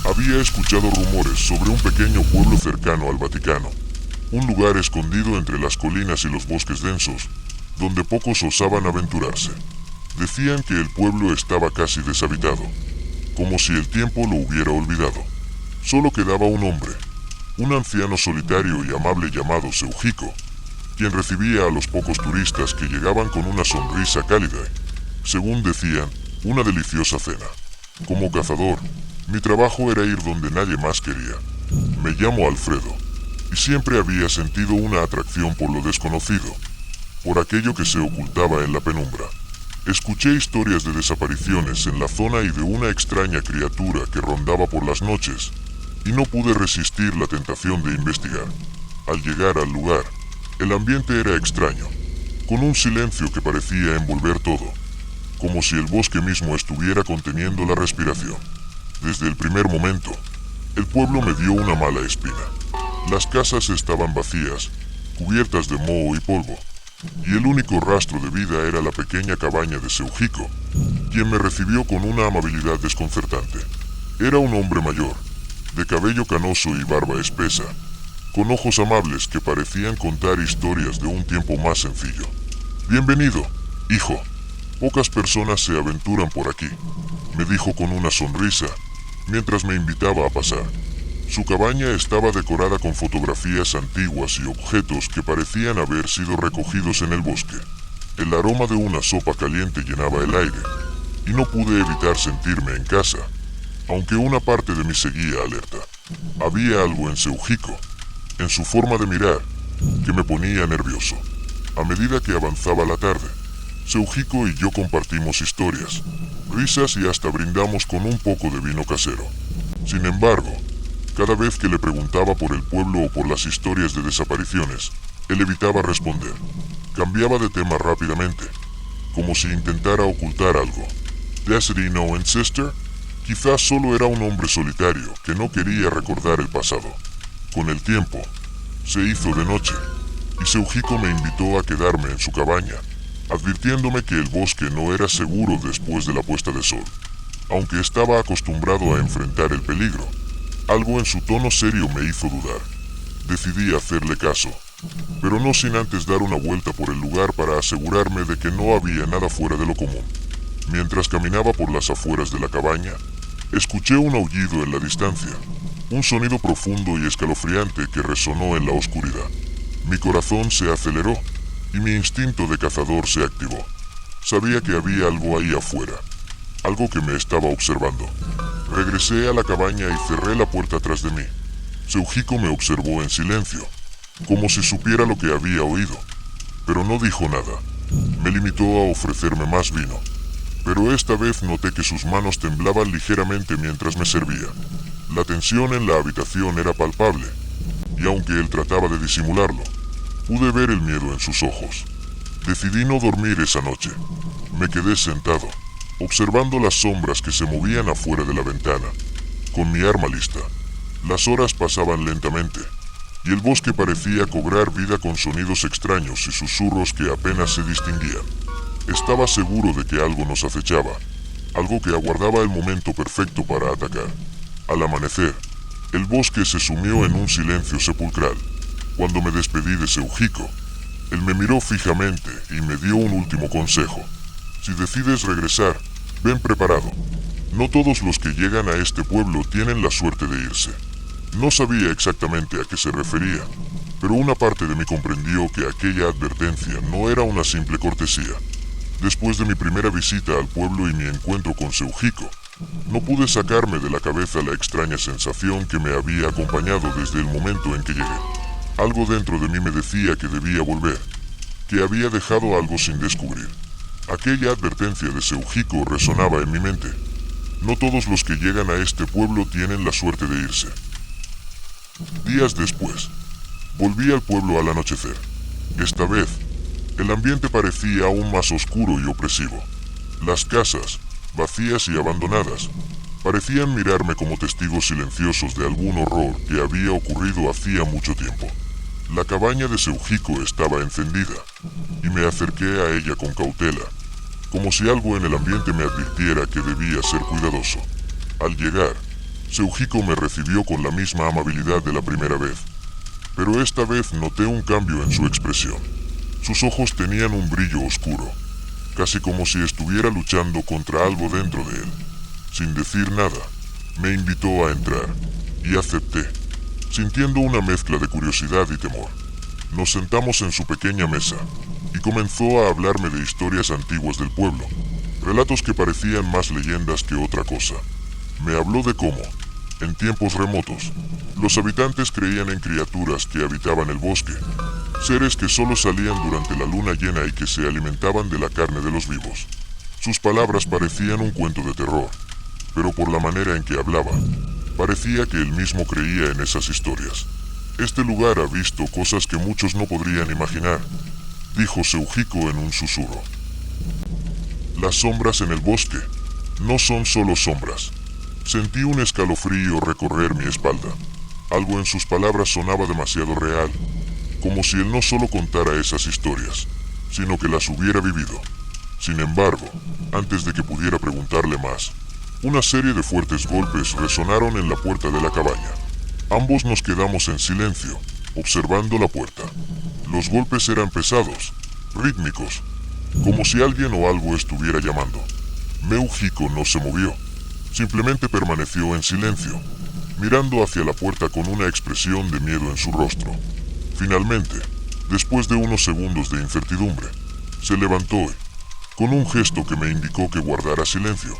Había escuchado rumores sobre un pequeño pueblo cercano al Vaticano, un lugar escondido entre las colinas y los bosques densos, donde pocos osaban aventurarse. Decían que el pueblo estaba casi deshabitado, como si el tiempo lo hubiera olvidado. Solo quedaba un hombre, un anciano solitario y amable llamado Seujico, quien recibía a los pocos turistas que llegaban con una sonrisa cálida, según decían, una deliciosa cena. Como cazador, mi trabajo era ir donde nadie más quería. Me llamo Alfredo, y siempre había sentido una atracción por lo desconocido, por aquello que se ocultaba en la penumbra. Escuché historias de desapariciones en la zona y de una extraña criatura que rondaba por las noches, y no pude resistir la tentación de investigar. Al llegar al lugar, el ambiente era extraño, con un silencio que parecía envolver todo, como si el bosque mismo estuviera conteniendo la respiración. Desde el primer momento, el pueblo me dio una mala espina. Las casas estaban vacías, cubiertas de moho y polvo, y el único rastro de vida era la pequeña cabaña de Seujico, quien me recibió con una amabilidad desconcertante. Era un hombre mayor, de cabello canoso y barba espesa, con ojos amables que parecían contar historias de un tiempo más sencillo. «Bienvenido, hijo. Pocas personas se aventuran por aquí», me dijo con una sonrisa, mientras me invitaba a pasar. Su cabaña estaba decorada con fotografías antiguas y objetos que parecían haber sido recogidos en el bosque. El aroma de una sopa caliente llenaba el aire, y no pude evitar sentirme en casa, aunque una parte de mí seguía alerta. Había algo en Seujico, en su forma de mirar, que me ponía nervioso. A medida que avanzaba la tarde, Seujico y yo compartimos historias, risas y hasta brindamos con un poco de vino casero. Sin embargo, cada vez que le preguntaba por el pueblo o por las historias de desapariciones, él evitaba responder. Cambiaba de tema rápidamente, como si intentara ocultar algo. «Does he know and sister?» Quizás solo era un hombre solitario que no quería recordar el pasado. Con el tiempo, se hizo de noche, y Seujico me invitó a quedarme en su cabaña, advirtiéndome que el bosque no era seguro después de la puesta de sol. Aunque estaba acostumbrado a enfrentar el peligro, algo en su tono serio me hizo dudar. Decidí hacerle caso, pero no sin antes dar una vuelta por el lugar para asegurarme de que no había nada fuera de lo común. Mientras caminaba por las afueras de la cabaña, escuché un aullido en la distancia, un sonido profundo y escalofriante que resonó en la oscuridad. Mi corazón se aceleró y mi instinto de cazador se activó. Sabía que había algo ahí afuera, algo que me estaba observando. Regresé a la cabaña y cerré la puerta tras de mí. Seujico me observó en silencio, como si supiera lo que había oído, pero no dijo nada. Me limitó a ofrecerme más vino, pero esta vez noté que sus manos temblaban ligeramente mientras me servía. La tensión en la habitación era palpable, y aunque él trataba de disimularlo, pude ver el miedo en sus ojos. Decidí no dormir esa noche. Me quedé sentado, observando las sombras que se movían afuera de la ventana, con mi arma lista. Las horas pasaban lentamente, y el bosque parecía cobrar vida con sonidos extraños y susurros que apenas se distinguían. Estaba seguro de que algo nos acechaba, algo que aguardaba el momento perfecto para atacar. Al amanecer, el bosque se sumió en un silencio sepulcral. Cuando me despedí de Seujico, él me miró fijamente y me dio un último consejo. Si decides regresar, ven preparado. No todos los que llegan a este pueblo tienen la suerte de irse. No sabía exactamente a qué se refería, pero una parte de mí comprendió que aquella advertencia no era una simple cortesía. Después de mi primera visita al pueblo y mi encuentro con Seujico, no pude sacarme de la cabeza la extraña sensación que me había acompañado desde el momento en que llegué. Algo dentro de mí me decía que debía volver, que había dejado algo sin descubrir. Aquella advertencia de Seujico resonaba en mi mente. No todos los que llegan a este pueblo tienen la suerte de irse. Días después, volví al pueblo al anochecer. Esta vez, El ambiente parecía aún más oscuro y opresivo. Las casas, vacías y abandonadas, parecían mirarme como testigos silenciosos de algún horror que había ocurrido hacía mucho tiempo. La cabaña de Seuhiko estaba encendida, y me acerqué a ella con cautela, como si algo en el ambiente me advirtiera que debía ser cuidadoso. Al llegar, Seuhiko me recibió con la misma amabilidad de la primera vez, pero esta vez noté un cambio en su expresión. Sus ojos tenían un brillo oscuro, casi como si estuviera luchando contra algo dentro de él. Sin decir nada, me invitó a entrar, y acepté, sintiendo una mezcla de curiosidad y temor. Nos sentamos en su pequeña mesa, y comenzó a hablarme de historias antiguas del pueblo, relatos que parecían más leyendas que otra cosa. Me habló de cómo, en tiempos remotos, los habitantes creían en criaturas que habitaban el bosque, seres que solo salían durante la luna llena y que se alimentaban de la carne de los vivos. Sus palabras parecían un cuento de terror, pero por la manera en que hablaba, parecía que él mismo creía en esas historias. Este lugar ha visto cosas que muchos no podrían imaginar, dijo Seuhiko en un susurro. Las sombras en el bosque no son solo sombras. Sentí un escalofrío recorrer mi espalda. Algo en sus palabras sonaba demasiado real, como si él no solo contara esas historias, sino que las hubiera vivido. Sin embargo, antes de que pudiera preguntarle más, una serie de fuertes golpes resonaron en la puerta de la cabaña. Ambos nos quedamos en silencio, observando la puerta. Los golpes eran pesados, rítmicos, como si alguien o algo estuviera llamando. Seuhiko no se movió, simplemente permaneció en silencio, mirando hacia la puerta con una expresión de miedo en su rostro. Finalmente, después de unos segundos de incertidumbre, se levantó y, con un gesto que me indicó que guardara silencio,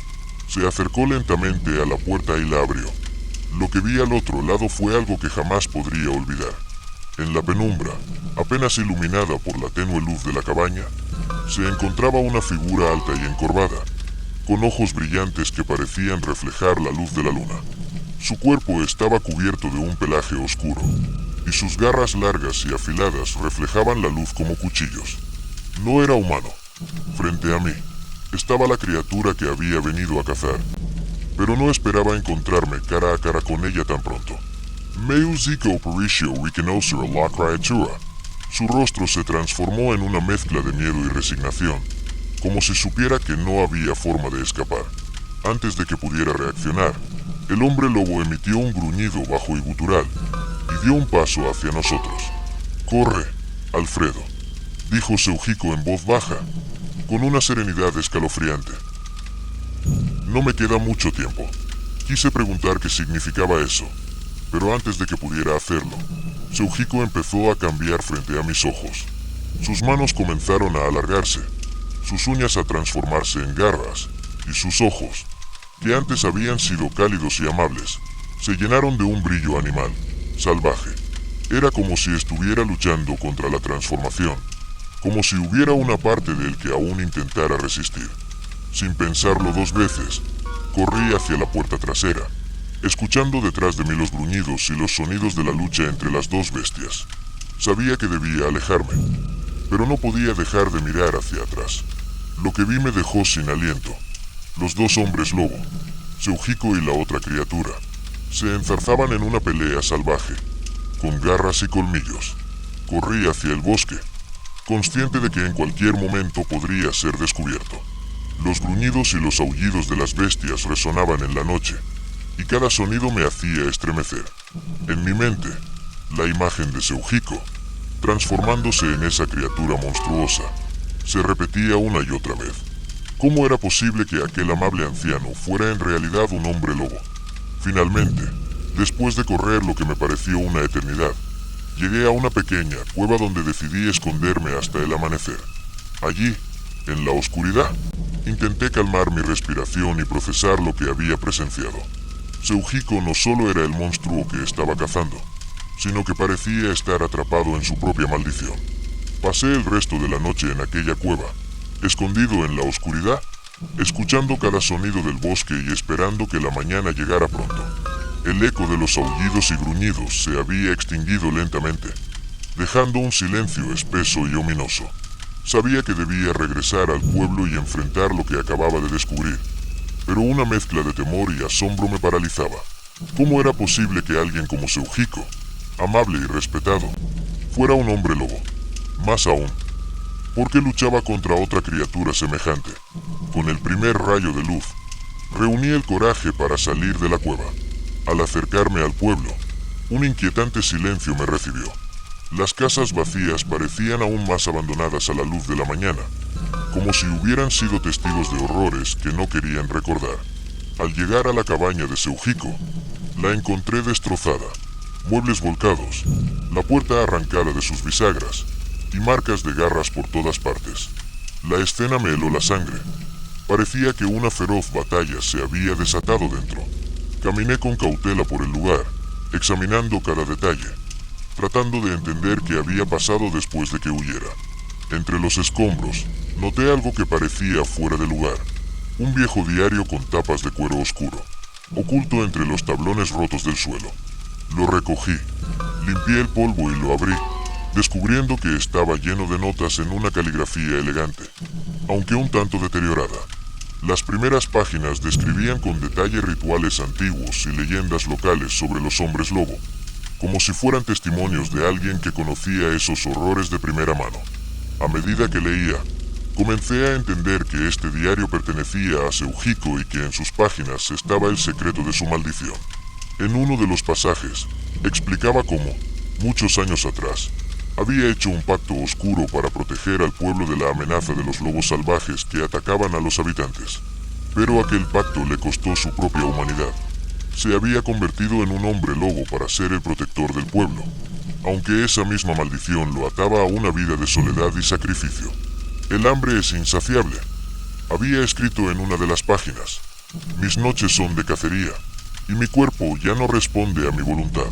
se acercó lentamente a la puerta y la abrió. Lo que vi al otro lado fue algo que jamás podría olvidar. En la penumbra, apenas iluminada por la tenue luz de la cabaña, se encontraba una figura alta y encorvada, con ojos brillantes que parecían reflejar la luz de la luna. Su cuerpo estaba cubierto de un pelaje oscuro, y sus garras largas y afiladas reflejaban la luz como cuchillos. No era humano. Frente a mí, estaba la criatura que había venido a cazar, pero no esperaba encontrarme cara a cara con ella tan pronto. Meuziko Pericio Rikenosera la criatura. Su rostro se transformó en una mezcla de miedo y resignación, como si supiera que no había forma de escapar. Antes de que pudiera reaccionar, el hombre lobo emitió un gruñido bajo y gutural, y dio un paso hacia nosotros. «Corre, Alfredo», dijo Seuhiko en voz baja, con una serenidad escalofriante. No me queda mucho tiempo. Quise preguntar qué significaba eso, pero antes de que pudiera hacerlo, Seuhiko empezó a cambiar frente a mis ojos. Sus manos comenzaron a alargarse, sus uñas a transformarse en garras, y sus ojos, que antes habían sido cálidos y amables, se llenaron de un brillo animal, salvaje. Era como si estuviera luchando contra la transformación, como si hubiera una parte de él que aún intentara resistir. Sin pensarlo dos veces, corrí hacia la puerta trasera, escuchando detrás de mí los gruñidos y los sonidos de la lucha entre las dos bestias. Sabía que debía alejarme, pero no podía dejar de mirar hacia atrás. Lo que vi me dejó sin aliento. Los dos hombres lobo, Seuhiko y la otra criatura, se enzarzaban en una pelea salvaje, con garras y colmillos. Corrí hacia el bosque, consciente de que en cualquier momento podría ser descubierto. Los gruñidos y los aullidos de las bestias resonaban en la noche, y cada sonido me hacía estremecer. En mi mente, la imagen de Seuhiko, transformándose en esa criatura monstruosa, se repetía una y otra vez. ¿Cómo era posible que aquel amable anciano fuera en realidad un hombre lobo? Finalmente, después de correr lo que me pareció una eternidad, llegué a una pequeña cueva donde decidí esconderme hasta el amanecer. Allí, en la oscuridad, intenté calmar mi respiración y procesar lo que había presenciado. Seuhiko no solo era el monstruo que estaba cazando, sino que parecía estar atrapado en su propia maldición. Pasé el resto de la noche en aquella cueva, escondido en la oscuridad, escuchando cada sonido del bosque y esperando que la mañana llegara pronto. El eco de los aullidos y gruñidos se había extinguido lentamente, dejando un silencio espeso y ominoso. Sabía que debía regresar al pueblo y enfrentar lo que acababa de descubrir, pero una mezcla de temor y asombro me paralizaba. ¿Cómo era posible que alguien como Seuhiko, amable y respetado, fuera un hombre lobo? Más aún, ¿por qué luchaba contra otra criatura semejante? Con el primer rayo de luz, reuní el coraje para salir de la cueva. Al acercarme al pueblo, un inquietante silencio me recibió. Las casas vacías parecían aún más abandonadas a la luz de la mañana, como si hubieran sido testigos de horrores que no querían recordar. Al llegar a la cabaña de Seuhiko, la encontré destrozada, muebles volcados, la puerta arrancada de sus bisagras y marcas de garras por todas partes. La escena me heló la sangre. Parecía que una feroz batalla se había desatado dentro. Caminé con cautela por el lugar, examinando cada detalle, tratando de entender qué había pasado después de que huyera. Entre los escombros, noté algo que parecía fuera de lugar. Un viejo diario con tapas de cuero oscuro, oculto entre los tablones rotos del suelo. Lo recogí, limpié el polvo y lo abrí, descubriendo que estaba lleno de notas en una caligrafía elegante, aunque un tanto deteriorada. Las primeras páginas describían con detalle rituales antiguos y leyendas locales sobre los hombres lobo, como si fueran testimonios de alguien que conocía esos horrores de primera mano. A medida que leía, comencé a entender que este diario pertenecía a Seuhiko y que en sus páginas estaba el secreto de su maldición. En uno de los pasajes, explicaba cómo, muchos años atrás, había hecho un pacto oscuro para proteger al pueblo de la amenaza de los lobos salvajes que atacaban a los habitantes. Pero aquel pacto le costó su propia humanidad. Se había convertido en un hombre lobo para ser el protector del pueblo, aunque esa misma maldición lo ataba a una vida de soledad y sacrificio. El hambre es insaciable, había escrito en una de las páginas. Mis noches son de cacería, y mi cuerpo ya no responde a mi voluntad.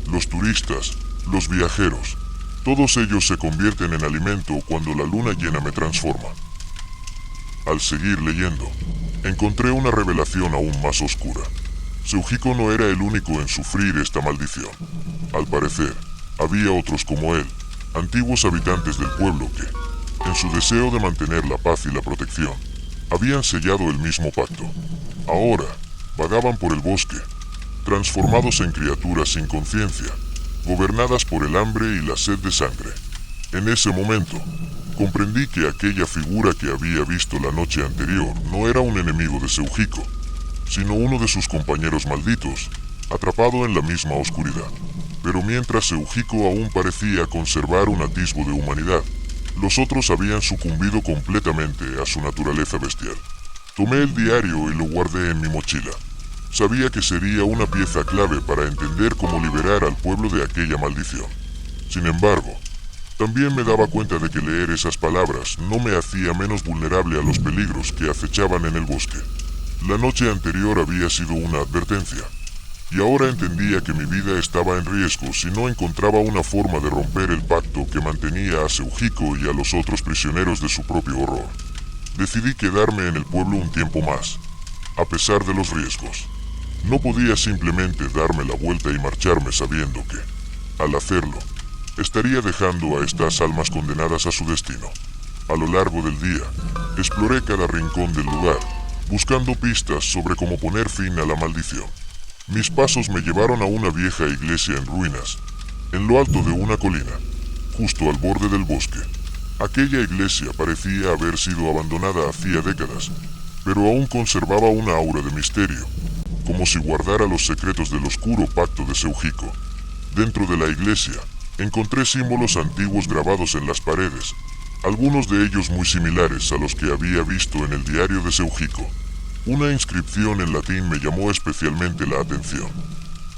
Los turistas, los viajeros, todos ellos se convierten en alimento cuando la luna llena me transforma. Al seguir leyendo, encontré una revelación aún más oscura. Seuhiko no era el único en sufrir esta maldición. Al parecer, había otros como él, antiguos habitantes del pueblo que, en su deseo de mantener la paz y la protección, habían sellado el mismo pacto. Ahora, vagaban por el bosque, transformados en criaturas sin conciencia, gobernadas por el hambre y la sed de sangre. En ese momento, comprendí que aquella figura que había visto la noche anterior no era un enemigo de Seuhiko, sino uno de sus compañeros malditos, atrapado en la misma oscuridad. Pero mientras Seuhiko aún parecía conservar un atisbo de humanidad, los otros habían sucumbido completamente a su naturaleza bestial. Tomé el diario y lo guardé en mi mochila. Sabía que sería una pieza clave para entender cómo liberar al pueblo de aquella maldición. Sin embargo, también me daba cuenta de que leer esas palabras no me hacía menos vulnerable a los peligros que acechaban en el bosque. La noche anterior había sido una advertencia, y ahora entendía que mi vida estaba en riesgo si no encontraba una forma de romper el pacto que mantenía a Seuhiko y a los otros prisioneros de su propio horror. Decidí quedarme en el pueblo un tiempo más, a pesar de los riesgos. No podía simplemente darme la vuelta y marcharme sabiendo que, al hacerlo, estaría dejando a estas almas condenadas a su destino. A lo largo del día, exploré cada rincón del lugar, buscando pistas sobre cómo poner fin a la maldición. Mis pasos me llevaron a una vieja iglesia en ruinas, en lo alto de una colina, justo al borde del bosque. Aquella iglesia parecía haber sido abandonada hacía décadas, pero aún conservaba una aura de misterio, como si guardara los secretos del oscuro pacto de Seuhiko. Dentro de la iglesia, encontré símbolos antiguos grabados en las paredes, algunos de ellos muy similares a los que había visto en el diario de Seuhiko. Una inscripción en latín me llamó especialmente la atención.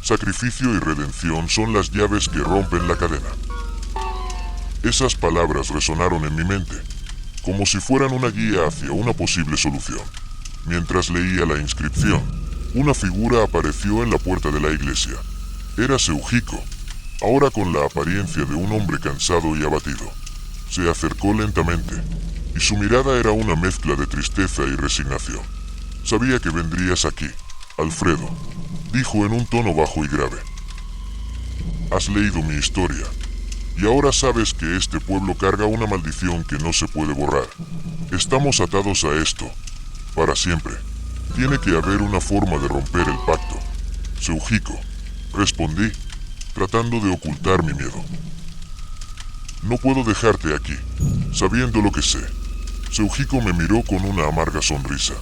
Sacrificio y redención son las llaves que rompen la cadena. Esas palabras resonaron en mi mente, como si fueran una guía hacia una posible solución. Mientras leía la inscripción, una figura apareció en la puerta de la iglesia. Era Seuhiko, ahora con la apariencia de un hombre cansado y abatido. Se acercó lentamente, y su mirada era una mezcla de tristeza y resignación. Sabía que vendrías aquí, Alfredo, dijo en un tono bajo y grave. Has leído mi historia. Y ahora sabes que este pueblo carga una maldición que no se puede borrar. Estamos atados a esto, para siempre. Tiene que haber una forma de romper el pacto. Seuhiko, respondí, tratando de ocultar mi miedo. No puedo dejarte aquí, sabiendo lo que sé. Seuhiko me miró con una amarga sonrisa.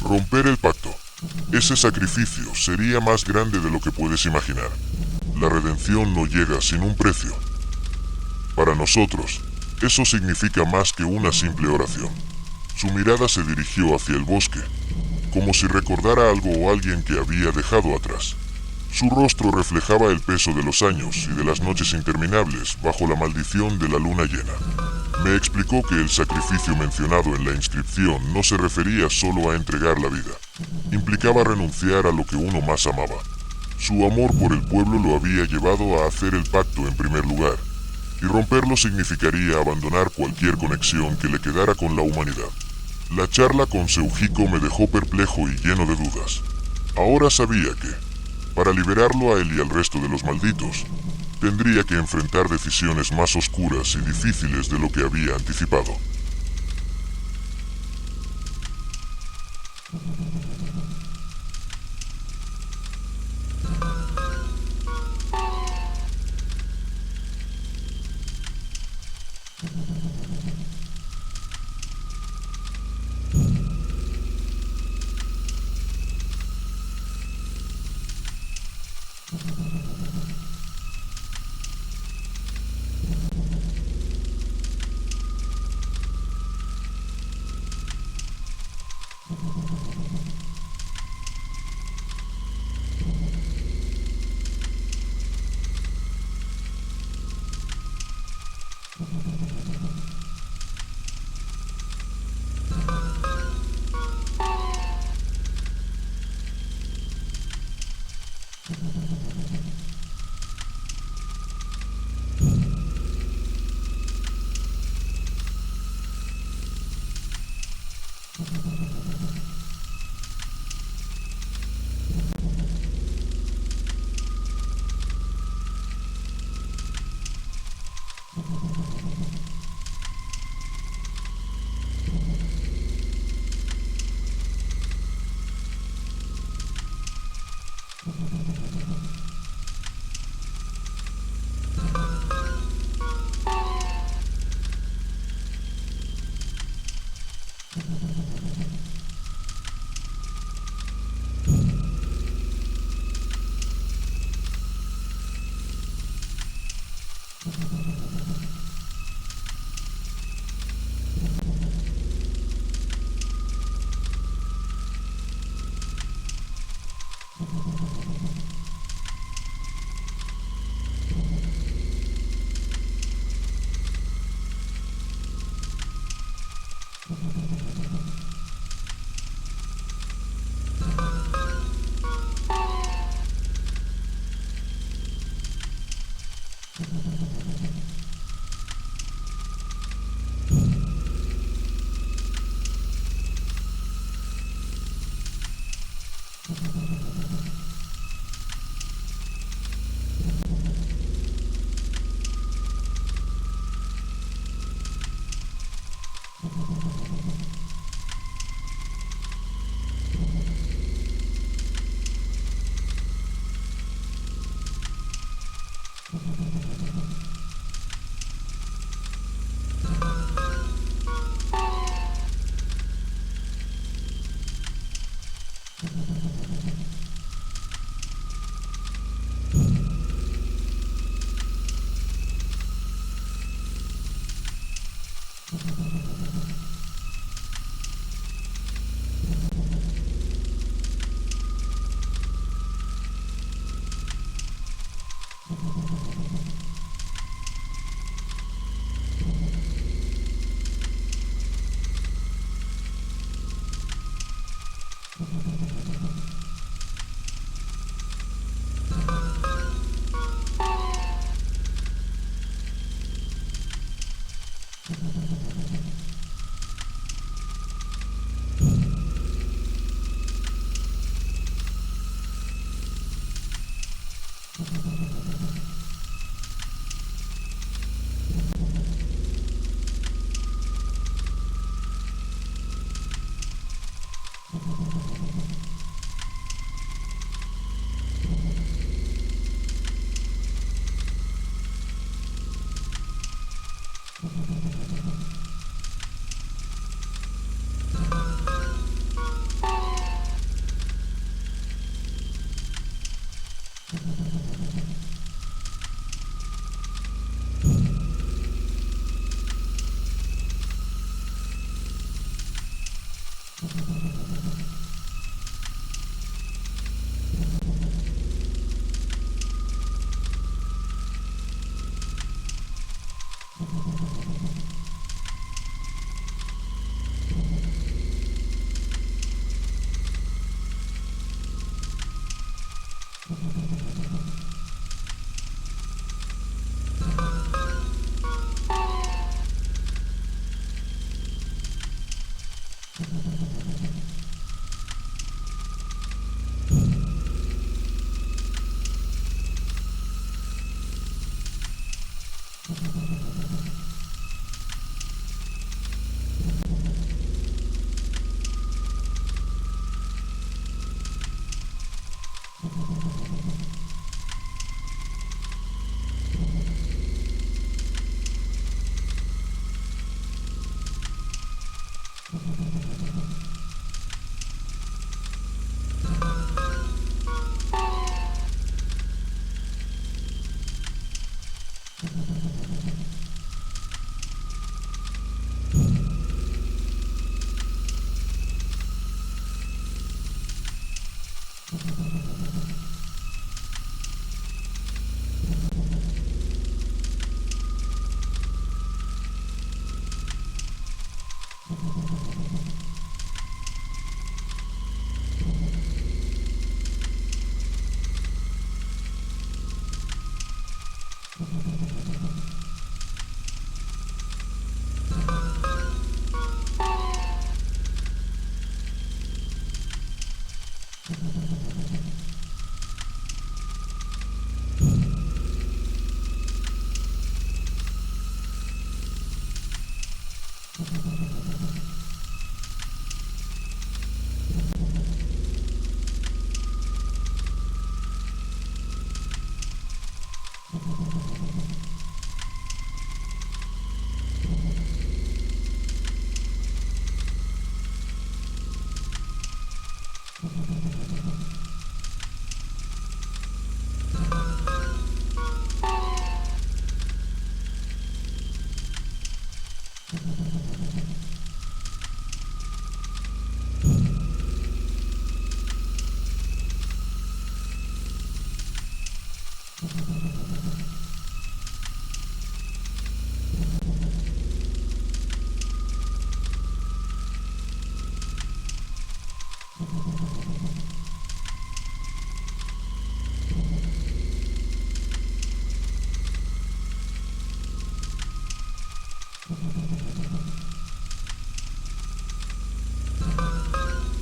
Romper el pacto. Ese sacrificio sería más grande de lo que puedes imaginar. La redención no llega sin un precio. Para nosotros, eso significa más que una simple oración. Su mirada se dirigió hacia el bosque, como si recordara algo o alguien que había dejado atrás. Su rostro reflejaba el peso de los años y de las noches interminables bajo la maldición de la luna llena. Me explicó que el sacrificio mencionado en la inscripción no se refería solo a entregar la vida. Implicaba renunciar a lo que uno más amaba. Su amor por el pueblo lo había llevado a hacer el pacto en primer lugar, y romperlo significaría abandonar cualquier conexión que le quedara con la humanidad. La charla con Seuhiko me dejó perplejo y lleno de dudas. Ahora sabía que, para liberarlo a él y al resto de los malditos, tendría que enfrentar decisiones más oscuras y difíciles de lo que había anticipado.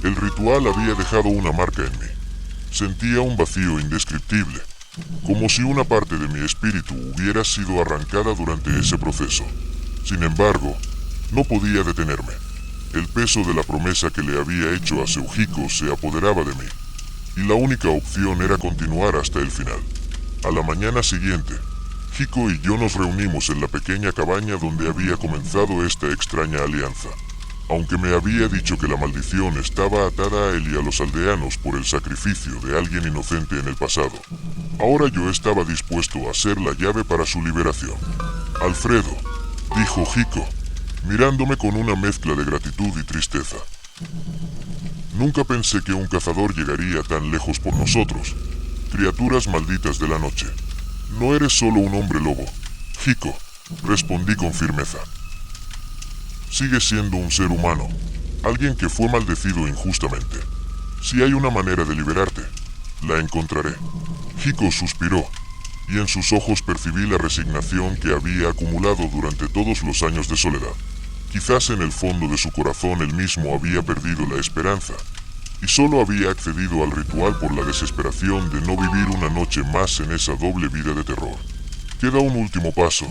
El ritual había dejado una marca en mí. Sentía un vacío indescriptible, como si una parte de mi espíritu hubiera sido arrancada durante ese proceso. Sin embargo, no podía detenerme. El peso de la promesa que le había hecho a Seuhiko se apoderaba de mí, y la única opción era continuar hasta el final. A la mañana siguiente, Hiko y yo nos reunimos en la pequeña cabaña donde había comenzado esta extraña alianza. Aunque me había dicho que la maldición estaba atada a él y a los aldeanos por el sacrificio de alguien inocente en el pasado, ahora yo estaba dispuesto a ser la llave para su liberación. Alfredo, dijo Hiko, mirándome con una mezcla de gratitud y tristeza. Nunca pensé que un cazador llegaría tan lejos por nosotros, criaturas malditas de la noche. No eres solo un hombre lobo, Hiko, respondí con firmeza. Sigues siendo un ser humano, alguien que fue maldecido injustamente. Si hay una manera de liberarte, la encontraré. Hiko suspiró, y en sus ojos percibí la resignación que había acumulado durante todos los años de soledad. Quizás en el fondo de su corazón él mismo había perdido la esperanza, y solo había accedido al ritual por la desesperación de no vivir una noche más en esa doble vida de terror. Queda un último paso,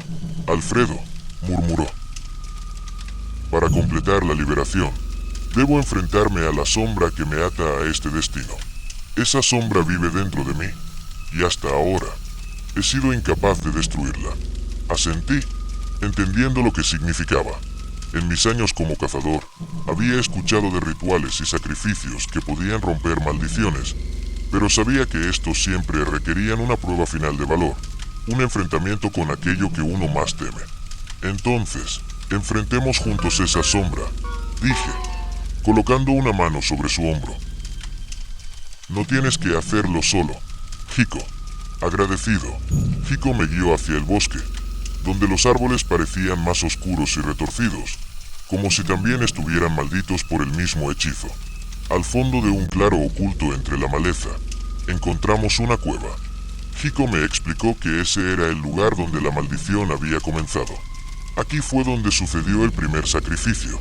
Alfredo, murmuró. Para completar la liberación, Debo enfrentarme a la sombra que me ata a este destino. Esa sombra vive dentro de mí, y hasta ahora he sido incapaz de destruirla. Asentí, entendiendo lo que significaba. En mis años como cazador, había escuchado de rituales y sacrificios que podían romper maldiciones, pero sabía que estos siempre requerían una prueba final de valor, un enfrentamiento con aquello que uno más teme. Entonces, enfrentemos juntos esa sombra, dije, colocando una mano sobre su hombro. No tienes que hacerlo solo, Hiko. Agradecido, Hiko me guió hacia el bosque, donde los árboles parecían más oscuros y retorcidos, como si también estuvieran malditos por el mismo hechizo. Al fondo de un claro oculto entre la maleza, encontramos una cueva. Hiko me explicó que ese era el lugar donde la maldición había comenzado. Aquí fue donde sucedió el primer sacrificio,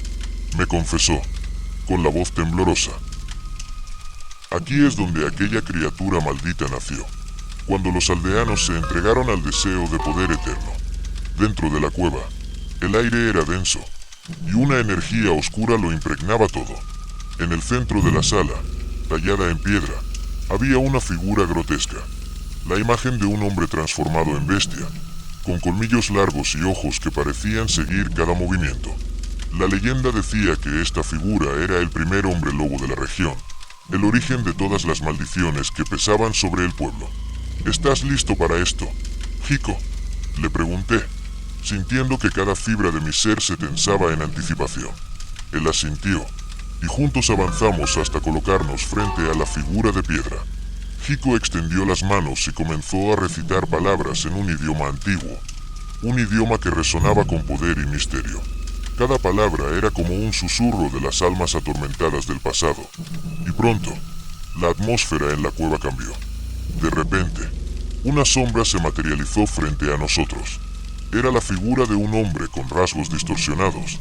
me confesó, con la voz temblorosa. Aquí es donde aquella criatura maldita nació, cuando los aldeanos se entregaron al deseo de poder eterno. Dentro de la cueva, el aire era denso, y una energía oscura lo impregnaba todo. En el centro de la sala, tallada en piedra, había una figura grotesca, la imagen de un hombre transformado en bestia, con colmillos largos y ojos que parecían seguir cada movimiento. La leyenda decía que esta figura era el primer hombre lobo de la región, el origen de todas las maldiciones que pesaban sobre el pueblo. ¿Estás listo para esto, Hiko?, le pregunté, sintiendo que cada fibra de mi ser se tensaba en anticipación. Él asintió, y juntos avanzamos hasta colocarnos frente a la figura de piedra. Hiko extendió las manos y comenzó a recitar palabras en un idioma antiguo, un idioma que resonaba con poder y misterio. Cada palabra era como un susurro de las almas atormentadas del pasado, y pronto, la atmósfera en la cueva cambió. De repente, una sombra se materializó frente a nosotros. Era la figura de un hombre con rasgos distorsionados,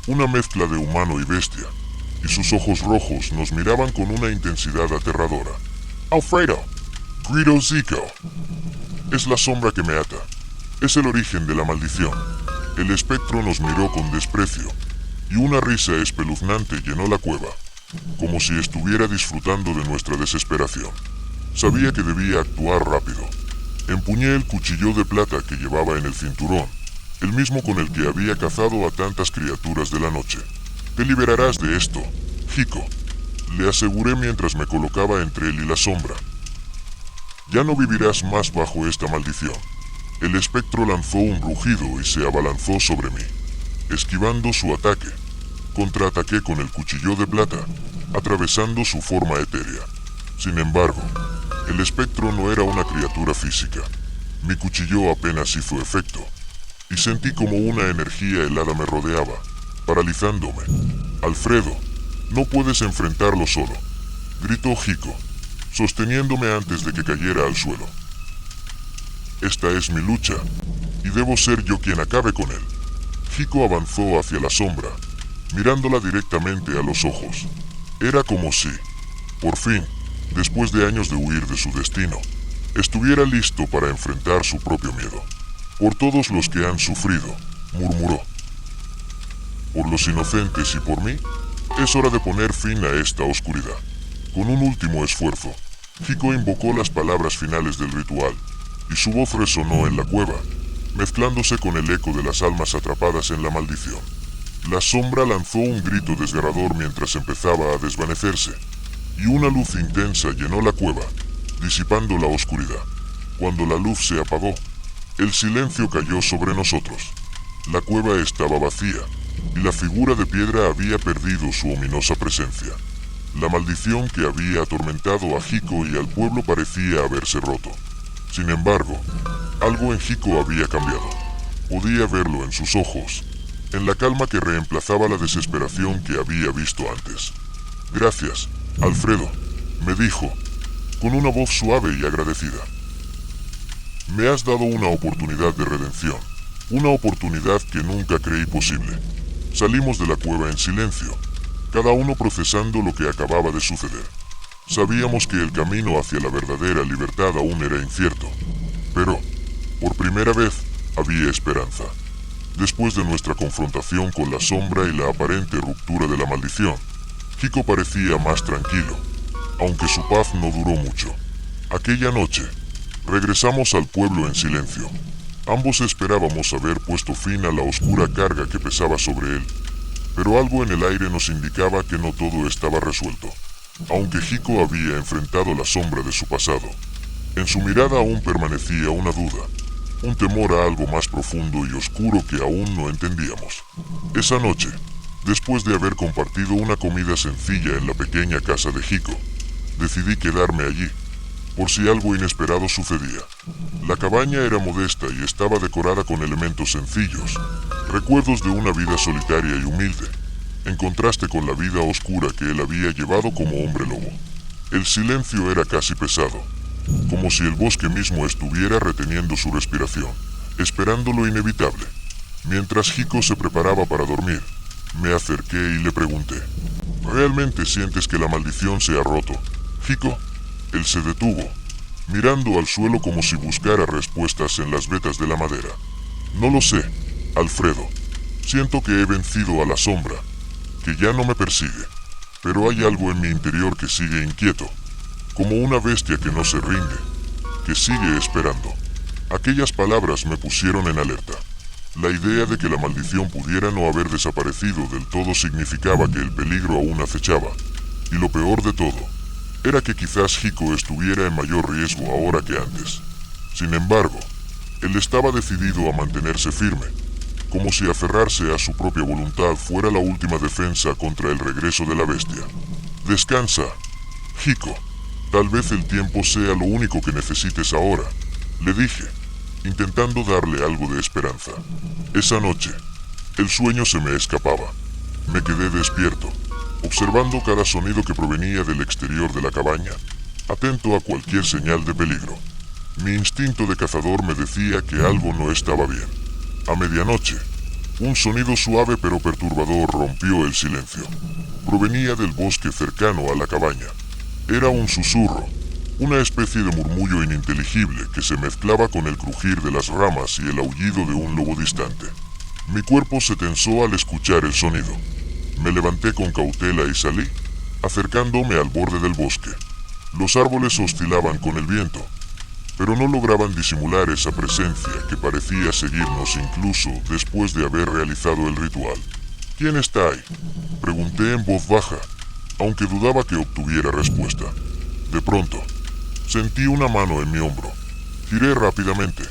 una mezcla de humano y bestia, y sus ojos rojos nos miraban con una intensidad aterradora. Alfredo, gritó Zico. Es la sombra que me ata. Es el origen de la maldición. El espectro nos miró con desprecio, y una risa espeluznante llenó la cueva, como si estuviera disfrutando de nuestra desesperación. Sabía que debía actuar rápido. Empuñé el cuchillo de plata que llevaba en el cinturón, el mismo con el que había cazado a tantas criaturas de la noche. Te liberarás de esto, Hiko, le aseguré mientras me colocaba entre él y la sombra. Ya no vivirás más bajo esta maldición. El espectro lanzó un rugido y se abalanzó sobre mí. Esquivando su ataque, contraataqué con el cuchillo de plata, atravesando su forma etérea. Sin embargo, el espectro no era una criatura física. Mi cuchillo apenas hizo efecto, y sentí como una energía helada me rodeaba, paralizándome. Alfredo, no puedes enfrentarlo solo, gritó Hiko, sosteniéndome antes de que cayera al suelo. Esta es mi lucha, y debo ser yo quien acabe con él. Hiko avanzó hacia la sombra, mirándola directamente a los ojos. Era como si, por fin, después de años de huir de su destino, estuviera listo para enfrentar su propio miedo. Por todos los que han sufrido, murmuró. Por los inocentes y por mí, es hora de poner fin a esta oscuridad. Con un último esfuerzo, Hiko invocó las palabras finales del ritual, y su voz resonó en la cueva, mezclándose con el eco de las almas atrapadas en la maldición. La sombra lanzó un grito desgarrador mientras empezaba a desvanecerse, y una luz intensa llenó la cueva, disipando la oscuridad. Cuando la luz se apagó, el silencio cayó sobre nosotros. La cueva estaba vacía, y la figura de piedra había perdido su ominosa presencia. La maldición que había atormentado a Hiko y al pueblo parecía haberse roto. Sin embargo, algo en Hiko había cambiado. Podía verlo en sus ojos, en la calma que reemplazaba la desesperación que había visto antes. Gracias, Alfredo, me dijo, con una voz suave y agradecida. Me has dado una oportunidad de redención, una oportunidad que nunca creí posible. Salimos de la cueva en silencio, cada uno procesando lo que acababa de suceder. Sabíamos que el camino hacia la verdadera libertad aún era incierto, pero, por primera vez, había esperanza. Después de nuestra confrontación con la sombra y la aparente ruptura de la maldición, Hiko parecía más tranquilo, aunque su paz no duró mucho. Aquella noche, regresamos al pueblo en silencio. Ambos esperábamos haber puesto fin a la oscura carga que pesaba sobre él, pero algo en el aire nos indicaba que no todo estaba resuelto. Aunque Hiko había enfrentado la sombra de su pasado, en su mirada aún permanecía una duda, un temor a algo más profundo y oscuro que aún no entendíamos. Esa noche, después de haber compartido una comida sencilla en la pequeña casa de Hiko, decidí quedarme allí, por si algo inesperado sucedía. La cabaña era modesta y estaba decorada con elementos sencillos, recuerdos de una vida solitaria y humilde, en contraste con la vida oscura que él había llevado como hombre lobo. El silencio era casi pesado, como si el bosque mismo estuviera reteniendo su respiración, esperando lo inevitable. Mientras Hiko se preparaba para dormir, me acerqué y le pregunté: ¿realmente sientes que la maldición se ha roto, Hiko? Él se detuvo, mirando al suelo como si buscara respuestas en las vetas de la madera. No lo sé, Alfredo. Siento que he vencido a la sombra, que ya no me persigue, pero hay algo en mi interior que sigue inquieto, como una bestia que no se rinde, que sigue esperando. Aquellas palabras me pusieron en alerta. La idea de que la maldición pudiera no haber desaparecido del todo significaba que el peligro aún acechaba, y lo peor de todo era que quizás Hiko estuviera en mayor riesgo ahora que antes. Sin embargo, él estaba decidido a mantenerse firme, como si aferrarse a su propia voluntad fuera la última defensa contra el regreso de la bestia. Descansa, Hiko. Tal vez el tiempo sea lo único que necesites ahora, le dije, intentando darle algo de esperanza. Esa noche, el sueño se me escapaba. Me quedé despierto, observando cada sonido que provenía del exterior de la cabaña, atento a cualquier señal de peligro. Mi instinto de cazador me decía que algo no estaba bien. A medianoche, un sonido suave pero perturbador rompió el silencio. Provenía del bosque cercano a la cabaña. Era un susurro, una especie de murmullo ininteligible que se mezclaba con el crujir de las ramas y el aullido de un lobo distante. Mi cuerpo se tensó al escuchar el sonido. Me levanté con cautela y salí, acercándome al borde del bosque. Los árboles oscilaban con el viento, pero no lograban disimular esa presencia que parecía seguirnos incluso después de haber realizado el ritual. ¿Quién está ahí?, pregunté en voz baja, aunque dudaba que obtuviera respuesta. De pronto, sentí una mano en mi hombro. Giré rápidamente,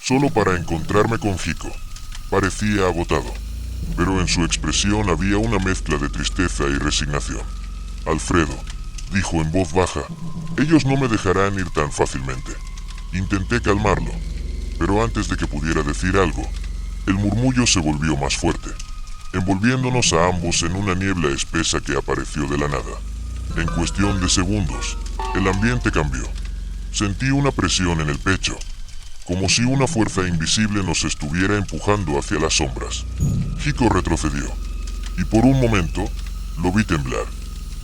solo para encontrarme con Hiko. Parecía agotado, pero en su expresión había una mezcla de tristeza y resignación. Alfredo, dijo en voz baja, ellos no me dejarán ir tan fácilmente. Intenté calmarlo, pero antes de que pudiera decir algo, el murmullo se volvió más fuerte, envolviéndonos a ambos en una niebla espesa que apareció de la nada. En cuestión de segundos, el ambiente cambió. Sentí una presión en el pecho, como si una fuerza invisible nos estuviera empujando hacia las sombras. Hiko retrocedió, y por un momento lo vi temblar.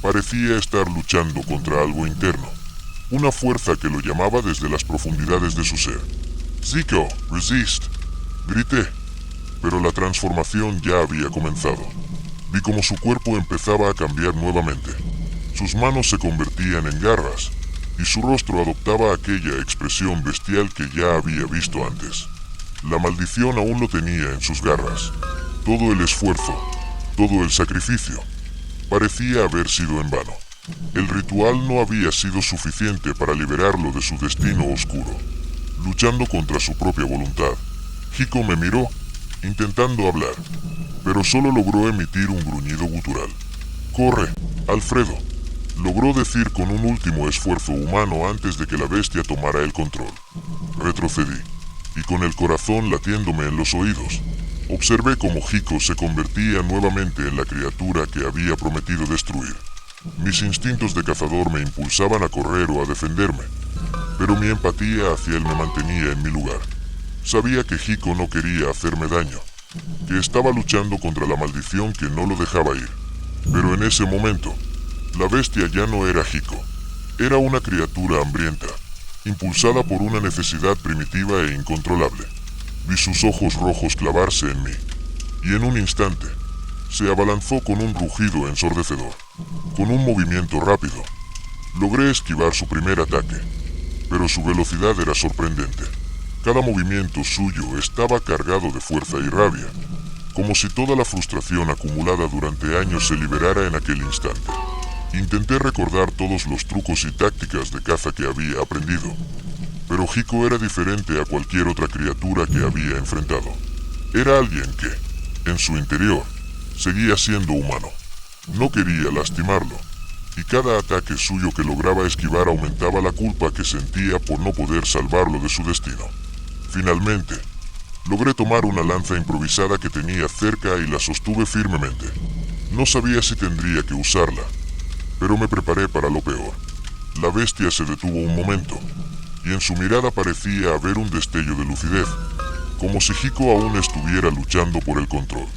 Parecía estar luchando contra algo interno, una fuerza que lo llamaba desde las profundidades de su ser. «Zico, resist», grité, pero la transformación ya había comenzado. Vi cómo su cuerpo empezaba a cambiar nuevamente. Sus manos se convertían en garras, y su rostro adoptaba aquella expresión bestial que ya había visto antes. La maldición aún lo tenía en sus garras. Todo el esfuerzo, todo el sacrificio, parecía haber sido en vano. El ritual no había sido suficiente para liberarlo de su destino oscuro. Luchando contra su propia voluntad, Hiko me miró, intentando hablar, pero solo logró emitir un gruñido gutural. «Corre, Alfredo», logró decir con un último esfuerzo humano antes de que la bestia tomara el control. Retrocedí, y con el corazón latiéndome en los oídos, observé cómo Hiko se convertía nuevamente en la criatura que había prometido destruir. Mis instintos de cazador me impulsaban a correr o a defenderme, pero mi empatía hacia él me mantenía en mi lugar. Sabía que Hiko no quería hacerme daño, que estaba luchando contra la maldición que no lo dejaba ir. Pero en ese momento, la bestia ya no era Hiko. Era una criatura hambrienta, impulsada por una necesidad primitiva e incontrolable. Vi sus ojos rojos clavarse en mí, y en un instante, Se abalanzó con un rugido ensordecedor. Con un movimiento rápido, logré esquivar su primer ataque, pero su velocidad era sorprendente. Cada movimiento suyo estaba cargado de fuerza y rabia, como si toda la frustración acumulada durante años se liberara en aquel instante. Intenté recordar todos los trucos y tácticas de caza que había aprendido, pero Hiko era diferente a cualquier otra criatura que había enfrentado. Era alguien que, en su interior, seguía siendo humano. No quería lastimarlo, y cada ataque suyo que lograba esquivar aumentaba la culpa que sentía por no poder salvarlo de su destino. Finalmente, logré tomar una lanza improvisada que tenía cerca y la sostuve firmemente. No sabía si tendría que usarla, pero me preparé para lo peor. La bestia se detuvo un momento, y en su mirada parecía haber un destello de lucidez, como si Hiko aún estuviera luchando por el control.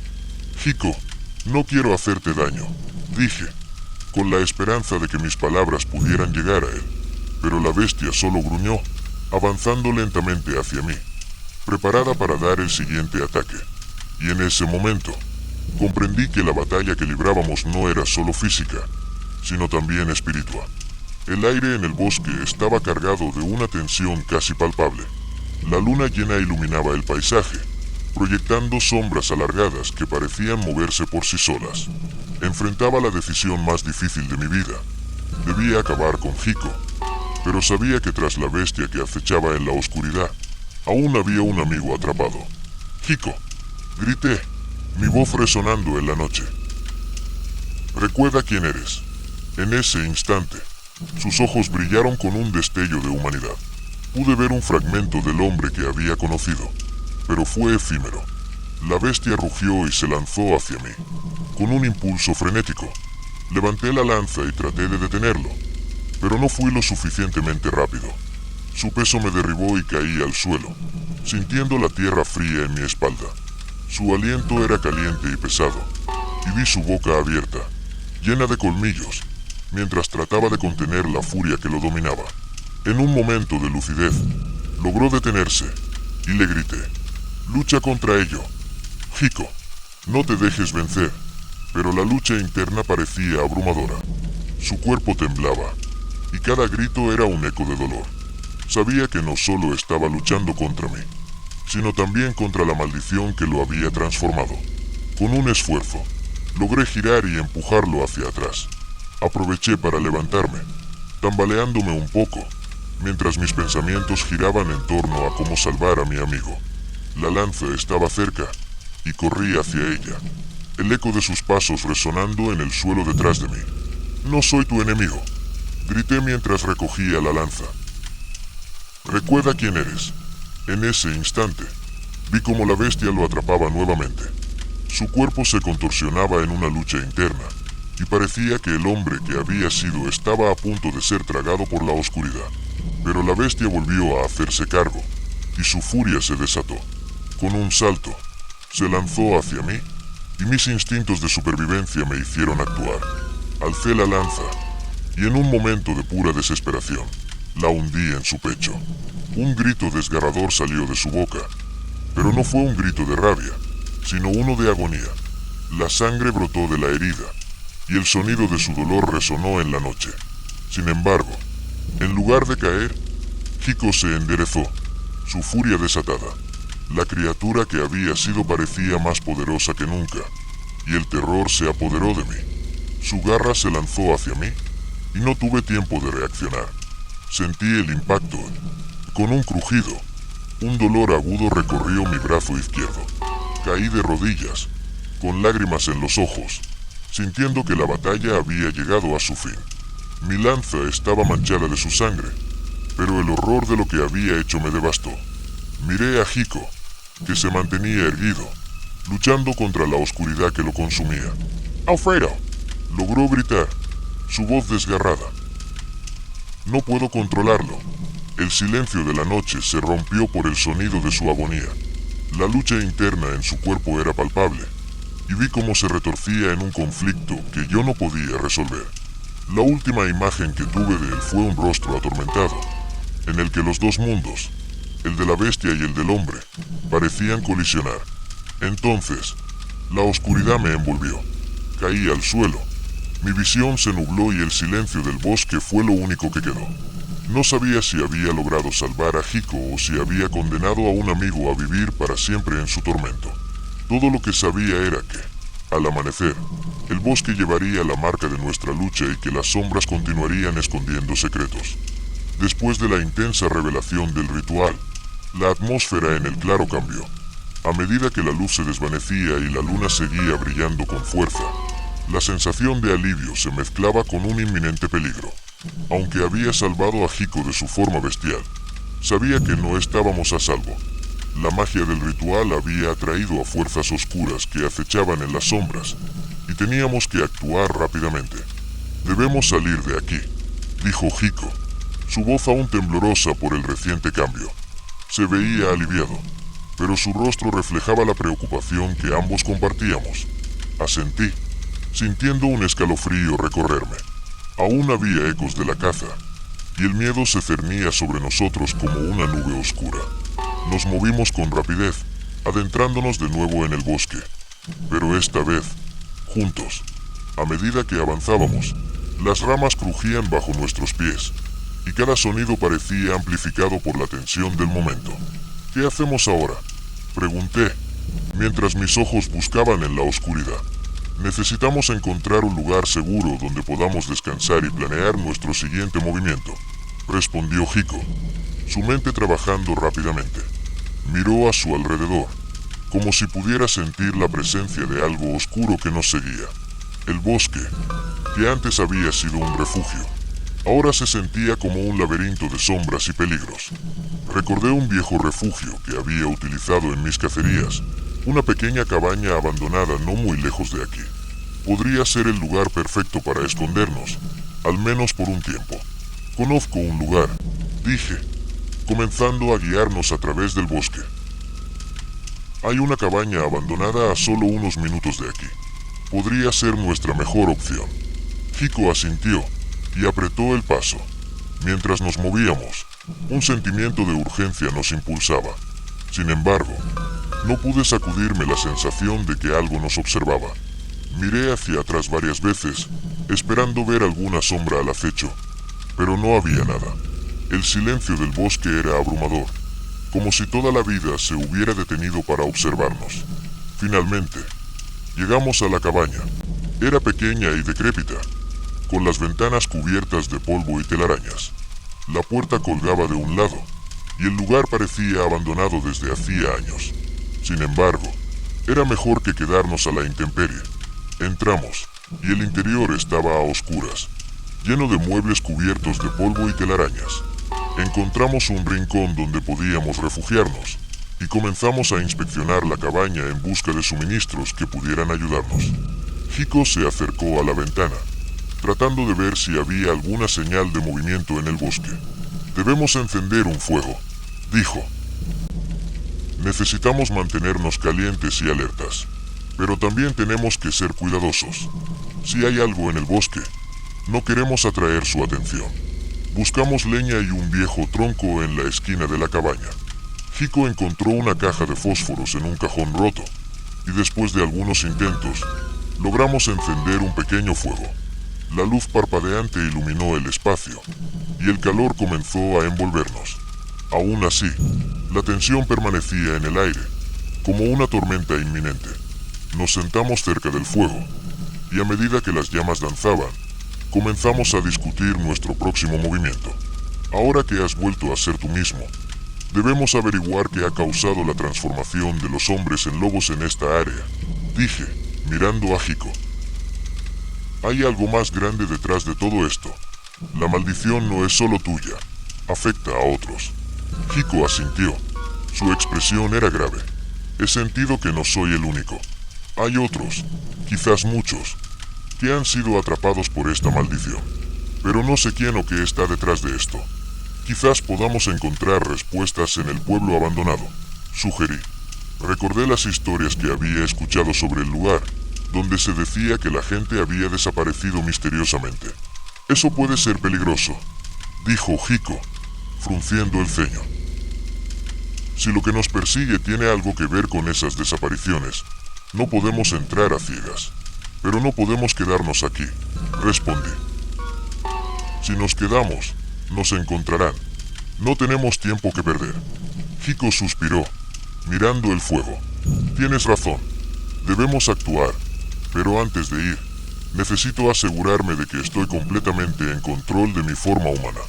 Hiko, no quiero hacerte daño, dije, con la esperanza de que mis palabras pudieran llegar a él, pero la bestia solo gruñó, avanzando lentamente hacia mí, preparada para dar el siguiente ataque. Y en ese momento, comprendí que la batalla que librábamos no era solo física, sino también espiritual. El aire en el bosque estaba cargado de una tensión casi palpable. La luna llena iluminaba el paisaje, proyectando sombras alargadas que parecían moverse por sí solas. Enfrentaba la decisión más difícil de mi vida. Debía acabar con Hiko, pero sabía que tras la bestia que acechaba en la oscuridad, aún había un amigo atrapado. Hiko, grité, mi voz resonando en la noche. Recuerda quién eres. En ese instante, sus ojos brillaron con un destello de humanidad. Pude ver un fragmento del hombre que había conocido, pero fue efímero. La bestia rugió y se lanzó hacia mí. Con un impulso frenético, levanté la lanza y traté de detenerlo, pero no fui lo suficientemente rápido. Su peso me derribó y caí al suelo, sintiendo la tierra fría en mi espalda. Su aliento era caliente y pesado, y vi su boca abierta, llena de colmillos, mientras trataba de contener la furia que lo dominaba. En un momento de lucidez, logró detenerse, y le grité, «Lucha contra ello, Hiko, no te dejes vencer». Pero la lucha interna parecía abrumadora. Su cuerpo temblaba, y cada grito era un eco de dolor. Sabía que no solo estaba luchando contra mí, sino también contra la maldición que lo había transformado. Con un esfuerzo, logré girar y empujarlo hacia atrás. Aproveché para levantarme, tambaleándome un poco, mientras mis pensamientos giraban en torno a cómo salvar a mi amigo. La lanza estaba cerca, y corrí hacia ella, el eco de sus pasos resonando en el suelo detrás de mí. «No soy tu enemigo», grité mientras recogía la lanza. «Recuerda quién eres». En ese instante, vi cómo la bestia lo atrapaba nuevamente. Su cuerpo se contorsionaba en una lucha interna, y parecía que el hombre que había sido estaba a punto de ser tragado por la oscuridad. Pero la bestia volvió a hacerse cargo, y su furia se desató. Con un salto, se lanzó hacia mí, y mis instintos de supervivencia me hicieron actuar. Alcé la lanza, y en un momento de pura desesperación, la hundí en su pecho. Un grito desgarrador salió de su boca, pero no fue un grito de rabia, sino uno de agonía. La sangre brotó de la herida, y el sonido de su dolor resonó en la noche. Sin embargo, en lugar de caer, Hiko se enderezó, su furia desatada. La criatura que había sido parecía más poderosa que nunca, y el terror se apoderó de mí. Su garra se lanzó hacia mí, y no tuve tiempo de reaccionar. Sentí el impacto, y con un crujido, un dolor agudo recorrió mi brazo izquierdo. Caí de rodillas, con lágrimas en los ojos, sintiendo que la batalla había llegado a su fin. Mi lanza estaba manchada de su sangre, pero el horror de lo que había hecho me devastó. Miré a Hiko, que se mantenía erguido, luchando contra la oscuridad que lo consumía. «¡Alfredo!», logró gritar, su voz desgarrada. No puedo controlarlo. El silencio de la noche se rompió por el sonido de su agonía. La lucha interna en su cuerpo era palpable, y vi cómo se retorcía en un conflicto que yo no podía resolver. La última imagen que tuve de él fue un rostro atormentado, en el que los dos mundos, el de la bestia y el del hombre, parecían colisionar. Entonces, La oscuridad me envolvió. Caí al suelo. Mi visión se nubló y el silencio del bosque fue lo único que quedó. No sabía si había logrado salvar a Hiko o si había condenado a un amigo a vivir para siempre en su tormento. Todo lo que sabía era que, al amanecer, el bosque llevaría la marca de nuestra lucha y que las sombras continuarían escondiendo secretos. Después de la intensa revelación del ritual, la atmósfera en el claro cambió. A medida que la luz se desvanecía y la luna seguía brillando con fuerza, la sensación de alivio se mezclaba con un inminente peligro. Aunque había salvado a Hiko de su forma bestial, sabía que no estábamos a salvo. La magia del ritual había atraído a fuerzas oscuras que acechaban en las sombras, y teníamos que actuar rápidamente. «Debemos salir de aquí», dijo Hiko, su voz aún temblorosa por el reciente cambio. Se veía aliviado, pero su rostro reflejaba la preocupación que ambos compartíamos. Asentí, sintiendo un escalofrío recorrerme. Aún había ecos de la caza, y el miedo se cernía sobre nosotros como una nube oscura. Nos movimos con rapidez, adentrándonos de nuevo en el bosque, pero esta vez, juntos. A medida que avanzábamos, las ramas crujían bajo nuestros pies, y cada sonido parecía amplificado por la tensión del momento. «¿Qué hacemos ahora?», pregunté, mientras mis ojos buscaban en la oscuridad. «Necesitamos encontrar un lugar seguro donde podamos descansar y planear nuestro siguiente movimiento», respondió Hiko, su mente trabajando rápidamente. Miró a su alrededor, como si pudiera sentir la presencia de algo oscuro que nos seguía. El bosque, que antes había sido un refugio, ahora se sentía como un laberinto de sombras y peligros. Recordé un viejo refugio que había utilizado en mis cacerías, una pequeña cabaña abandonada no muy lejos de aquí. Podría ser el lugar perfecto para escondernos, al menos por un tiempo. «Conozco un lugar», dije, comenzando a guiarnos a través del bosque. «Hay una cabaña abandonada a solo unos minutos de aquí. Podría ser nuestra mejor opción». Hiko asintió y apretó el paso. Mientras nos movíamos, un sentimiento de urgencia nos impulsaba. Sin embargo, no pude sacudirme la sensación de que algo nos observaba. Miré hacia atrás varias veces, esperando ver alguna sombra al acecho, pero no había nada. El silencio del bosque era abrumador, como si toda la vida se hubiera detenido para observarnos. Finalmente, llegamos a la cabaña. Era pequeña y decrépita, con las ventanas cubiertas de polvo y telarañas. La puerta colgaba de un lado, y el lugar parecía abandonado desde hacía años. Sin embargo, era mejor que quedarnos a la intemperie. Entramos, y el interior estaba a oscuras, lleno de muebles cubiertos de polvo y telarañas. Encontramos un rincón donde podíamos refugiarnos, y comenzamos a inspeccionar la cabaña en busca de suministros que pudieran ayudarnos. Hiko se acercó a la ventana, tratando de ver si había alguna señal de movimiento en el bosque. «Debemos encender un fuego», dijo. «Necesitamos mantenernos calientes y alertas, pero también tenemos que ser cuidadosos. Si hay algo en el bosque, no queremos atraer su atención». Buscamos leña y un viejo tronco en la esquina de la cabaña. Hiko encontró una caja de fósforos en un cajón roto, y después de algunos intentos, logramos encender un pequeño fuego. La luz parpadeante iluminó el espacio, y el calor comenzó a envolvernos. Aún así, la tensión permanecía en el aire, como una tormenta inminente. Nos sentamos cerca del fuego, y a medida que las llamas danzaban, comenzamos a discutir nuestro próximo movimiento. «Ahora que has vuelto a ser tú mismo, debemos averiguar qué ha causado la transformación de los hombres en lobos en esta área», dije, mirando a Hiko. «Hay algo más grande detrás de todo esto. La maldición no es solo tuya, afecta a otros». Hiko asintió. Su expresión era grave. «He sentido que no soy el único. Hay otros, quizás muchos, que han sido atrapados por esta maldición. Pero no sé quién o qué está detrás de esto. Quizás podamos encontrar respuestas en el pueblo abandonado», sugerí. Recordé las historias que había escuchado sobre el lugar, donde se decía que la gente había desaparecido misteriosamente. «Eso puede ser peligroso», dijo Hiko, frunciendo el ceño. «Si lo que nos persigue tiene algo que ver con esas desapariciones, No podemos entrar a ciegas. Pero no podemos quedarnos aquí, respondí. Si nos quedamos, nos encontrarán. No tenemos tiempo que perder. Hiko suspiró, mirando el fuego. Tienes razón. Debemos actuar. Pero antes de ir, necesito asegurarme de que estoy completamente en control de mi forma humana.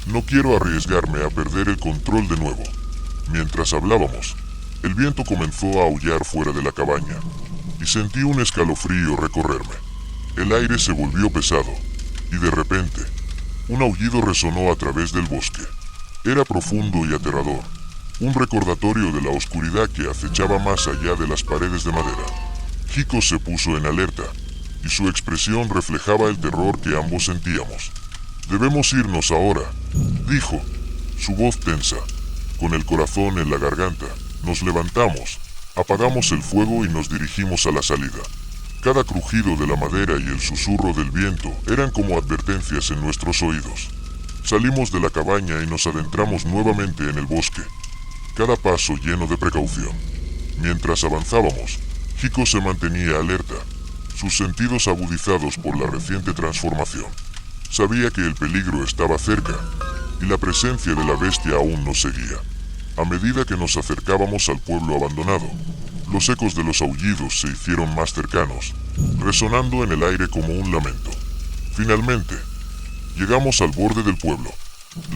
No quiero arriesgarme a perder el control de nuevo. Mientras hablábamos, el viento comenzó a aullar fuera de la cabaña, y sentí un escalofrío recorrerme. El aire se volvió pesado, y de repente, un aullido resonó a través del bosque. Era profundo y aterrador, un recordatorio de la oscuridad que acechaba más allá de las paredes de madera. Hiko se puso en alerta, y su expresión reflejaba el terror que ambos sentíamos. Debemos irnos ahora, dijo, su voz tensa, con el corazón en la garganta. Nos levantamos, apagamos el fuego y nos dirigimos a la salida. Cada crujido de la madera y el susurro del viento eran como advertencias en nuestros oídos. Salimos de la cabaña y nos adentramos nuevamente en el bosque, cada paso lleno de precaución. Mientras avanzábamos, Hiko se mantenía alerta, sus sentidos agudizados por la reciente transformación. Sabía que el peligro estaba cerca, y la presencia de la bestia aún nos seguía. A medida que nos acercábamos al pueblo abandonado, los ecos de los aullidos se hicieron más cercanos, resonando en el aire como un lamento. Finalmente, llegamos al borde del pueblo.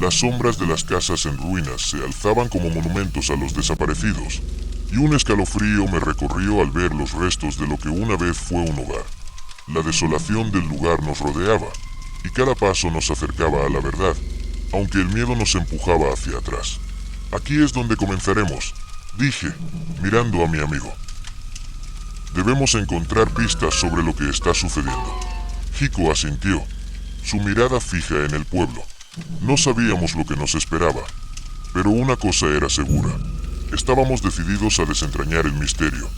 Las sombras de las casas en ruinas se alzaban como monumentos a los desaparecidos, y un escalofrío me recorrió al ver los restos de lo que una vez fue un hogar. La desolación del lugar nos rodeaba, y cada paso nos acercaba a la verdad, aunque el miedo nos empujaba hacia atrás. Aquí es donde comenzaremos, dije, mirando a mi amigo. Debemos encontrar pistas sobre lo que está sucediendo. Hiko asintió, su mirada fija en el pueblo. No sabíamos lo que nos esperaba, pero una cosa era segura. Estábamos decididos a desentrañar el misterio,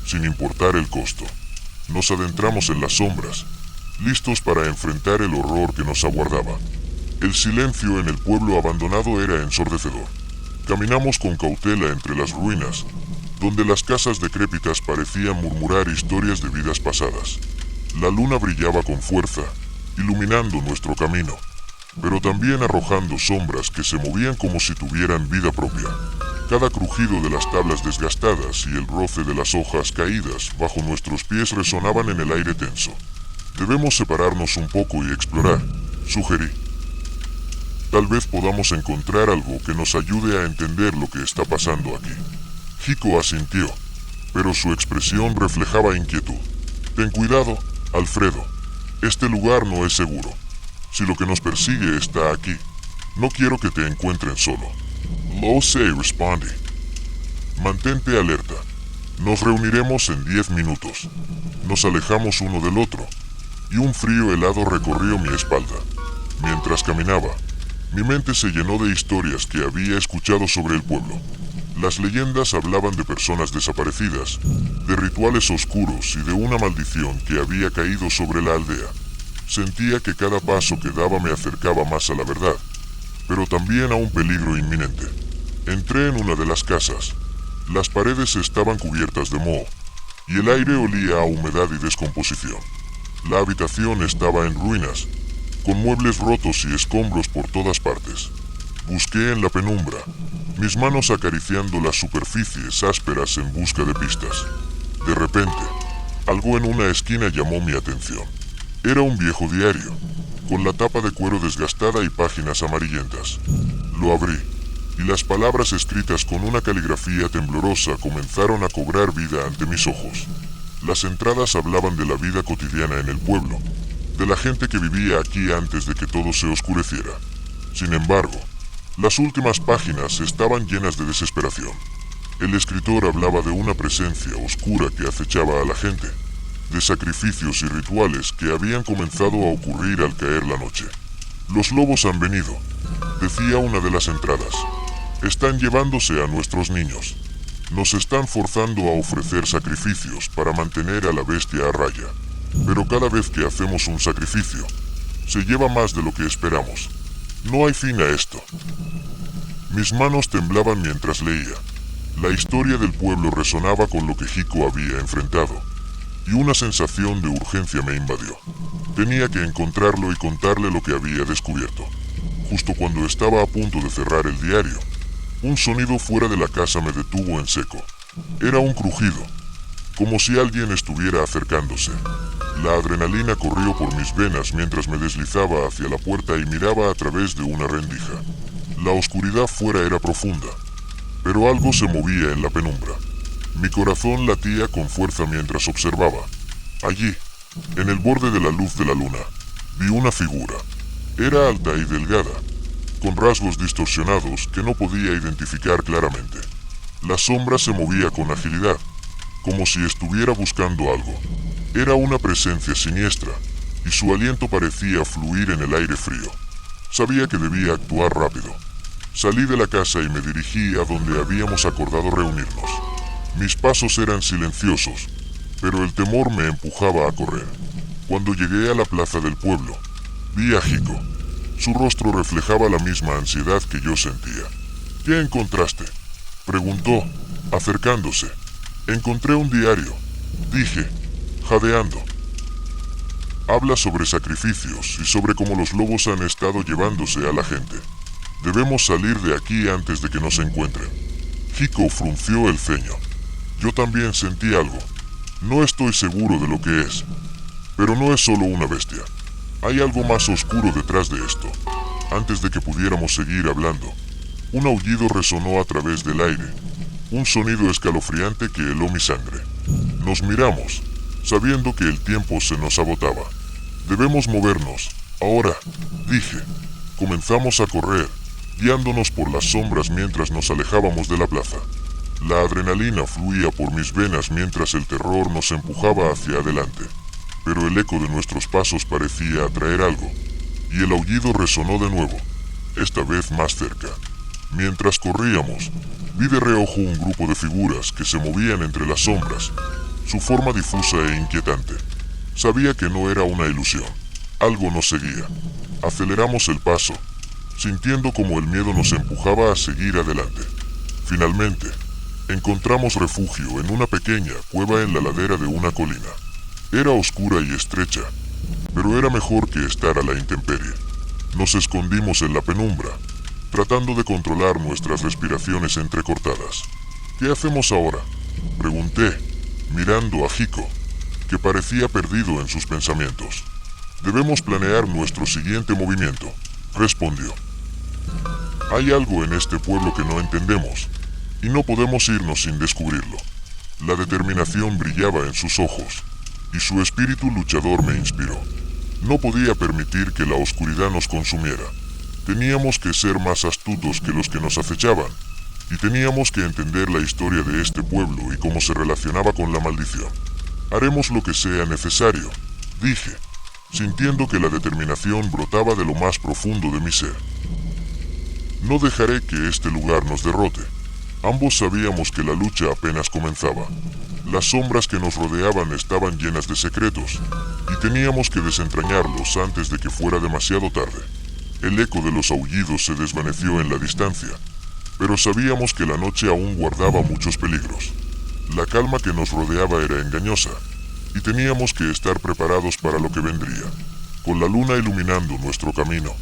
sin importar el costo. Nos adentramos en las sombras, listos para enfrentar el horror que nos aguardaba. El silencio en el pueblo abandonado era ensordecedor. Caminamos con cautela entre las ruinas, donde las casas decrépitas parecían murmurar historias de vidas pasadas. La luna brillaba con fuerza, iluminando nuestro camino, pero también arrojando sombras que se movían como si tuvieran vida propia. Cada crujido de las tablas desgastadas y el roce de las hojas caídas bajo nuestros pies resonaban en el aire tenso. Debemos separarnos un poco y explorar, sugerí. Tal vez podamos encontrar algo que nos ayude a entender lo que está pasando aquí. Hiko asintió, pero su expresión reflejaba inquietud. Ten cuidado, Alfredo. Este lugar no es seguro. Si lo que nos persigue está aquí, no quiero que te encuentren solo. Lo sé, respondí. Mantente alerta. Nos reuniremos en 10 minutos. Nos alejamos uno del otro, y un frío helado recorrió mi espalda. Mientras caminaba, mi mente se llenó de historias que había escuchado sobre el pueblo. Las leyendas hablaban de personas desaparecidas, de rituales oscuros y de una maldición que había caído sobre la aldea. Sentía que cada paso que daba me acercaba más a la verdad, pero también a un peligro inminente. Entré en una de las casas. Las paredes estaban cubiertas de moho, y el aire olía a humedad y descomposición. La habitación estaba en ruinas, con muebles rotos y escombros por todas partes. Busqué en la penumbra, mis manos acariciando las superficies ásperas en busca de pistas. De repente, algo en una esquina llamó mi atención. Era un viejo diario, con la tapa de cuero desgastada y páginas amarillentas. Lo abrí, y las palabras escritas con una caligrafía temblorosa comenzaron a cobrar vida ante mis ojos. Las entradas hablaban de la vida cotidiana en el pueblo, de la gente que vivía aquí antes de que todo se oscureciera. Sin embargo, las últimas páginas estaban llenas de desesperación. El escritor hablaba de una presencia oscura que acechaba a la gente, de sacrificios y rituales que habían comenzado a ocurrir al caer la noche. Los lobos han venido, decía una de las entradas. Están llevándose a nuestros niños. Nos están forzando a ofrecer sacrificios para mantener a la bestia a raya. Pero cada vez que hacemos un sacrificio, se lleva más de lo que esperamos. No hay fin a esto. Mis manos temblaban mientras leía. La historia del pueblo resonaba con lo que Hiko había enfrentado, y una sensación de urgencia me invadió. Tenía que encontrarlo y contarle lo que había descubierto. Justo cuando estaba a punto de cerrar el diario, un sonido fuera de la casa me detuvo en seco. Era un crujido, como si alguien estuviera acercándose. La adrenalina corrió por mis venas mientras me deslizaba hacia la puerta y miraba a través de una rendija. La oscuridad fuera era profunda, pero algo se movía en la penumbra. Mi corazón latía con fuerza mientras observaba. Allí, en el borde de la luz de la luna, vi una figura. Era alta y delgada, con rasgos distorsionados que no podía identificar claramente. La sombra se movía con agilidad, como si estuviera buscando algo. Era una presencia siniestra, y su aliento parecía fluir en el aire frío. Sabía que debía actuar rápido. Salí de la casa y me dirigí a donde habíamos acordado reunirnos. Mis pasos eran silenciosos, pero el temor me empujaba a correr. Cuando llegué a la plaza del pueblo, vi a Hiko. Su rostro reflejaba la misma ansiedad que yo sentía. ¿Qué encontraste?, preguntó, acercándose. Encontré un diario, dije, jadeando. Habla sobre sacrificios y sobre cómo los lobos han estado llevándose a la gente. Debemos salir de aquí antes de que nos encuentren. Hiko frunció el ceño. Yo también sentí algo. No estoy seguro de lo que es, pero no es solo una bestia. Hay algo más oscuro detrás de esto. Antes de que pudiéramos seguir hablando, un aullido resonó a través del aire. Un sonido escalofriante que heló mi sangre. Nos miramos, sabiendo que el tiempo se nos agotaba. Debemos movernos, ahora, dije. Comenzamos a correr, guiándonos por las sombras mientras nos alejábamos de la plaza. La adrenalina fluía por mis venas mientras el terror nos empujaba hacia adelante. Pero el eco de nuestros pasos parecía atraer algo, y el aullido resonó de nuevo, esta vez más cerca. Mientras corríamos, vi de reojo un grupo de figuras que se movían entre las sombras, su forma difusa e inquietante. Sabía que no era una ilusión. Algo nos seguía. Aceleramos el paso, sintiendo como el miedo nos empujaba a seguir adelante. Finalmente, encontramos refugio en una pequeña cueva en la ladera de una colina. Era oscura y estrecha, pero era mejor que estar a la intemperie. Nos escondimos en la penumbra, tratando de controlar nuestras respiraciones entrecortadas. ¿Qué hacemos ahora?, pregunté, mirando a Hiko, que parecía perdido en sus pensamientos. Debemos planear nuestro siguiente movimiento, respondió. Hay algo en este pueblo que no entendemos, y no podemos irnos sin descubrirlo. La determinación brillaba en sus ojos, y su espíritu luchador me inspiró. No podía permitir que la oscuridad nos consumiera. Teníamos que ser más astutos que los que nos acechaban, y teníamos que entender la historia de este pueblo y cómo se relacionaba con la maldición. Haremos lo que sea necesario, dije, sintiendo que la determinación brotaba de lo más profundo de mi ser. No dejaré que este lugar nos derrote. Ambos sabíamos que la lucha apenas comenzaba. Las sombras que nos rodeaban estaban llenas de secretos, y teníamos que desentrañarlos antes de que fuera demasiado tarde. El eco de los aullidos se desvaneció en la distancia, pero sabíamos que la noche aún guardaba muchos peligros. La calma que nos rodeaba era engañosa, y teníamos que estar preparados para lo que vendría. Con la luna iluminando nuestro camino,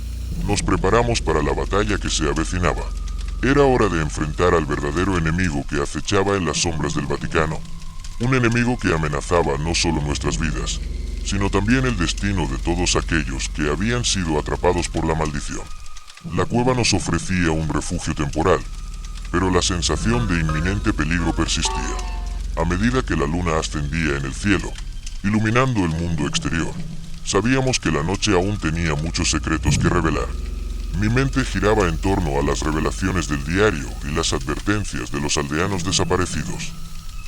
nos preparamos para la batalla que se avecinaba. Era hora de enfrentar al verdadero enemigo que acechaba en las sombras del Vaticano. Un enemigo que amenazaba no solo nuestras vidas, sino también el destino de todos aquellos que habían sido atrapados por la maldición. La cueva nos ofrecía un refugio temporal, pero la sensación de inminente peligro persistía. A medida que la luna ascendía en el cielo, iluminando el mundo exterior, sabíamos que la noche aún tenía muchos secretos que revelar. Mi mente giraba en torno a las revelaciones del diario y las advertencias de los aldeanos desaparecidos.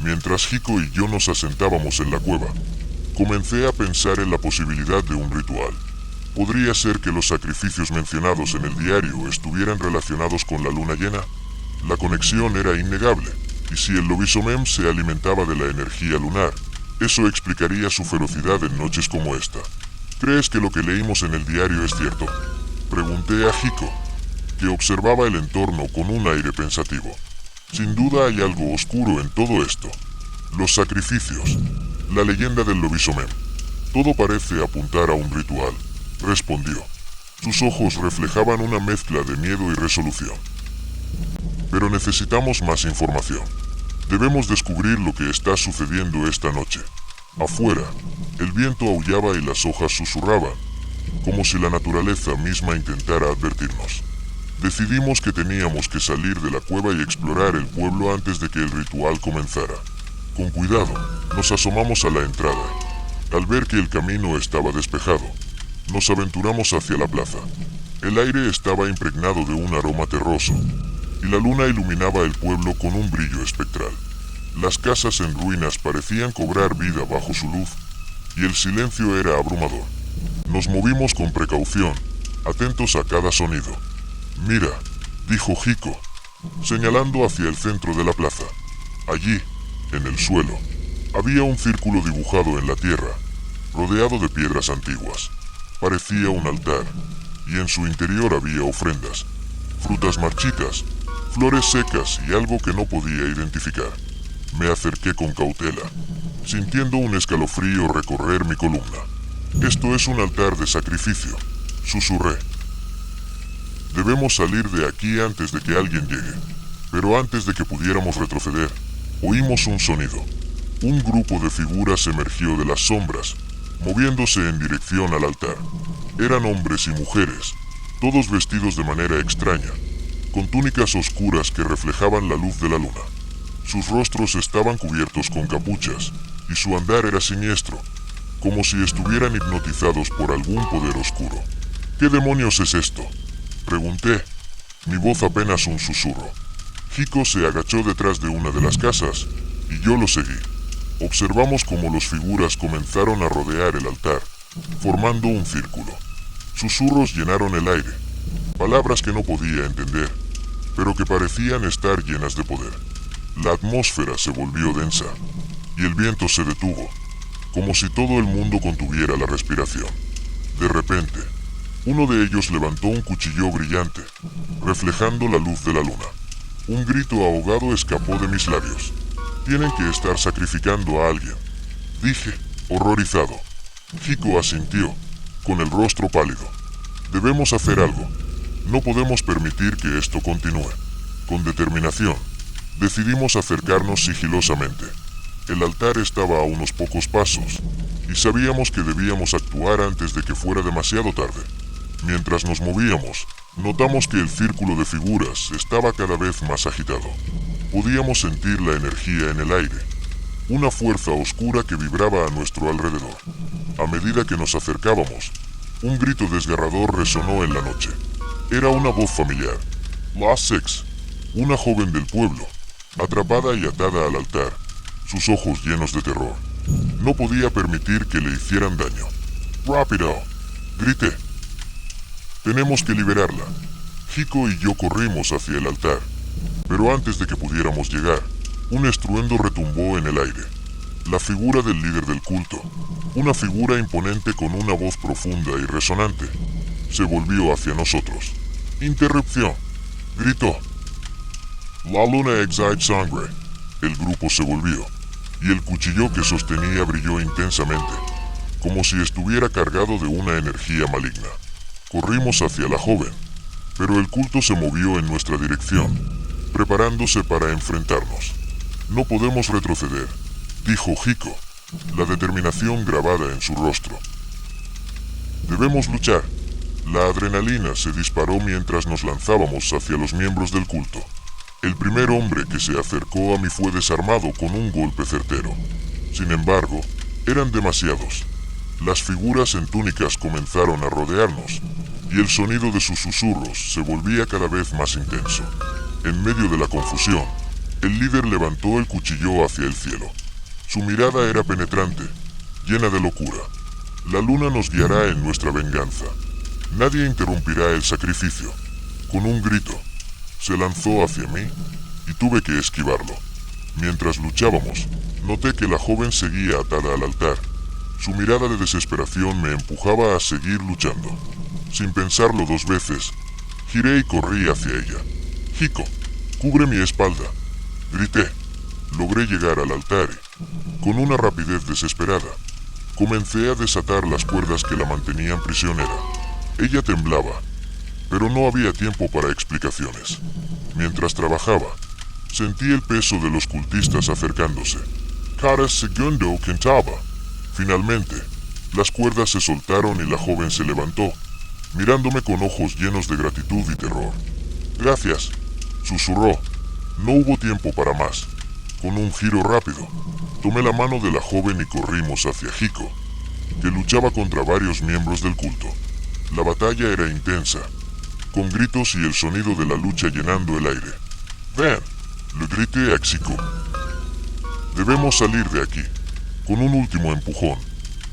Mientras Hiko y yo nos asentábamos en la cueva, comencé a pensar en la posibilidad de un ritual. ¿Podría ser que los sacrificios mencionados en el diario estuvieran relacionados con la luna llena? La conexión era innegable, y si el lobisomem se alimentaba de la energía lunar, eso explicaría su ferocidad en noches como esta. ¿Crees que lo que leímos en el diario es cierto?, pregunté a Hiko, que observaba el entorno con un aire pensativo. Sin duda hay algo oscuro en todo esto. Los sacrificios, la leyenda del lobisomem. Todo parece apuntar a un ritual, respondió. Sus ojos reflejaban una mezcla de miedo y resolución. Pero necesitamos más información. Debemos descubrir lo que está sucediendo esta noche. Afuera, el viento aullaba y las hojas susurraban, como si la naturaleza misma intentara advertirnos. Decidimos que teníamos que salir de la cueva y explorar el pueblo antes de que el ritual comenzara. Con cuidado, nos asomamos a la entrada. Al ver que el camino estaba despejado, nos aventuramos hacia la plaza. El aire estaba impregnado de un aroma terroso, y la luna iluminaba el pueblo con un brillo espectral. Las casas en ruinas parecían cobrar vida bajo su luz, y el silencio era abrumador. Nos movimos con precaución, atentos a cada sonido. «Mira», dijo Hiko, señalando hacia el centro de la plaza. Allí, en el suelo, había un círculo dibujado en la tierra, rodeado de piedras antiguas. Parecía un altar, y en su interior había ofrendas, frutas marchitas, flores secas y algo que no podía identificar. Me acerqué con cautela, sintiendo un escalofrío recorrer mi columna. «Esto es un altar de sacrificio», susurré. «Debemos salir de aquí antes de que alguien llegue». Pero antes de que pudiéramos retroceder, oímos un sonido. Un grupo de figuras emergió de las sombras, moviéndose en dirección al altar. Eran hombres y mujeres, todos vestidos de manera extraña, con túnicas oscuras que reflejaban la luz de la luna. Sus rostros estaban cubiertos con capuchas, y su andar era siniestro, como si estuvieran hipnotizados por algún poder oscuro. «¿Qué demonios es esto?», pregunté, mi voz apenas un susurro. Hiko se agachó detrás de una de las casas, y yo lo seguí. Observamos cómo las figuras comenzaron a rodear el altar, formando un círculo. Susurros llenaron el aire, palabras que no podía entender, pero que parecían estar llenas de poder. La atmósfera se volvió densa, y el viento se detuvo, como si todo el mundo contuviera la respiración. De repente, uno de ellos levantó un cuchillo brillante, reflejando la luz de la luna. Un grito ahogado escapó de mis labios. «Tienen que estar sacrificando a alguien», dije, horrorizado. Hiko asintió, con el rostro pálido. «Debemos hacer algo. No podemos permitir que esto continúe». Con determinación, decidimos acercarnos sigilosamente. El altar estaba a unos pocos pasos, y sabíamos que debíamos actuar antes de que fuera demasiado tarde. Mientras nos movíamos, notamos que el círculo de figuras estaba cada vez más agitado. Podíamos sentir la energía en el aire, una fuerza oscura que vibraba a nuestro alrededor. A medida que nos acercábamos, un grito desgarrador resonó en la noche. Era una voz familiar. La Six, una joven del pueblo, atrapada y atada al altar, sus ojos llenos de terror. No podía permitir que le hicieran daño. «¡Rápido!», grité. «Tenemos que liberarla». Hiko y yo corrimos hacia el altar, pero antes de que pudiéramos llegar, un estruendo retumbó en el aire. La figura del líder del culto, una figura imponente con una voz profunda y resonante, se volvió hacia nosotros. «¡Interrupción!», gritó. «La luna exhala sangre». El grupo se volvió, y el cuchillo que sostenía brilló intensamente, como si estuviera cargado de una energía maligna. Corrimos hacia la joven, pero el culto se movió en nuestra dirección, preparándose para enfrentarnos. «No podemos retroceder», dijo Hiko, la determinación grabada en su rostro. «Debemos luchar». La adrenalina se disparó mientras nos lanzábamos hacia los miembros del culto. El primer hombre que se acercó a mí fue desarmado con un golpe certero. Sin embargo, eran demasiados. Las figuras en túnicas comenzaron a rodearnos, y el sonido de sus susurros se volvía cada vez más intenso. En medio de la confusión, el líder levantó el cuchillo hacia el cielo. Su mirada era penetrante, llena de locura. «La luna nos guiará en nuestra venganza. Nadie interrumpirá el sacrificio». Con un grito, se lanzó hacia mí y tuve que esquivarlo. Mientras luchábamos, noté que la joven seguía atada al altar. Su mirada de desesperación me empujaba a seguir luchando. Sin pensarlo dos veces, giré y corrí hacia ella. «Hiko, cubre mi espalda», Grité. Logré llegar al altar y, con una rapidez desesperada, comencé a desatar las cuerdas que la mantenían prisionera. Ella temblaba, pero no había tiempo para explicaciones. Mientras trabajaba, sentí el peso de los cultistas acercándose. Cada segundo contaba. Finalmente, las cuerdas se soltaron y la joven se levantó, mirándome con ojos llenos de gratitud y terror. Gracias, susurró. No hubo tiempo para más. Con un giro rápido, tomé la mano de la joven y corrimos hacia Hiko, que luchaba contra varios miembros del culto. La batalla era intensa, con gritos y el sonido de la lucha llenando el aire. «Ven», le grité a Hiko. «Debemos salir de aquí». Con un último empujón,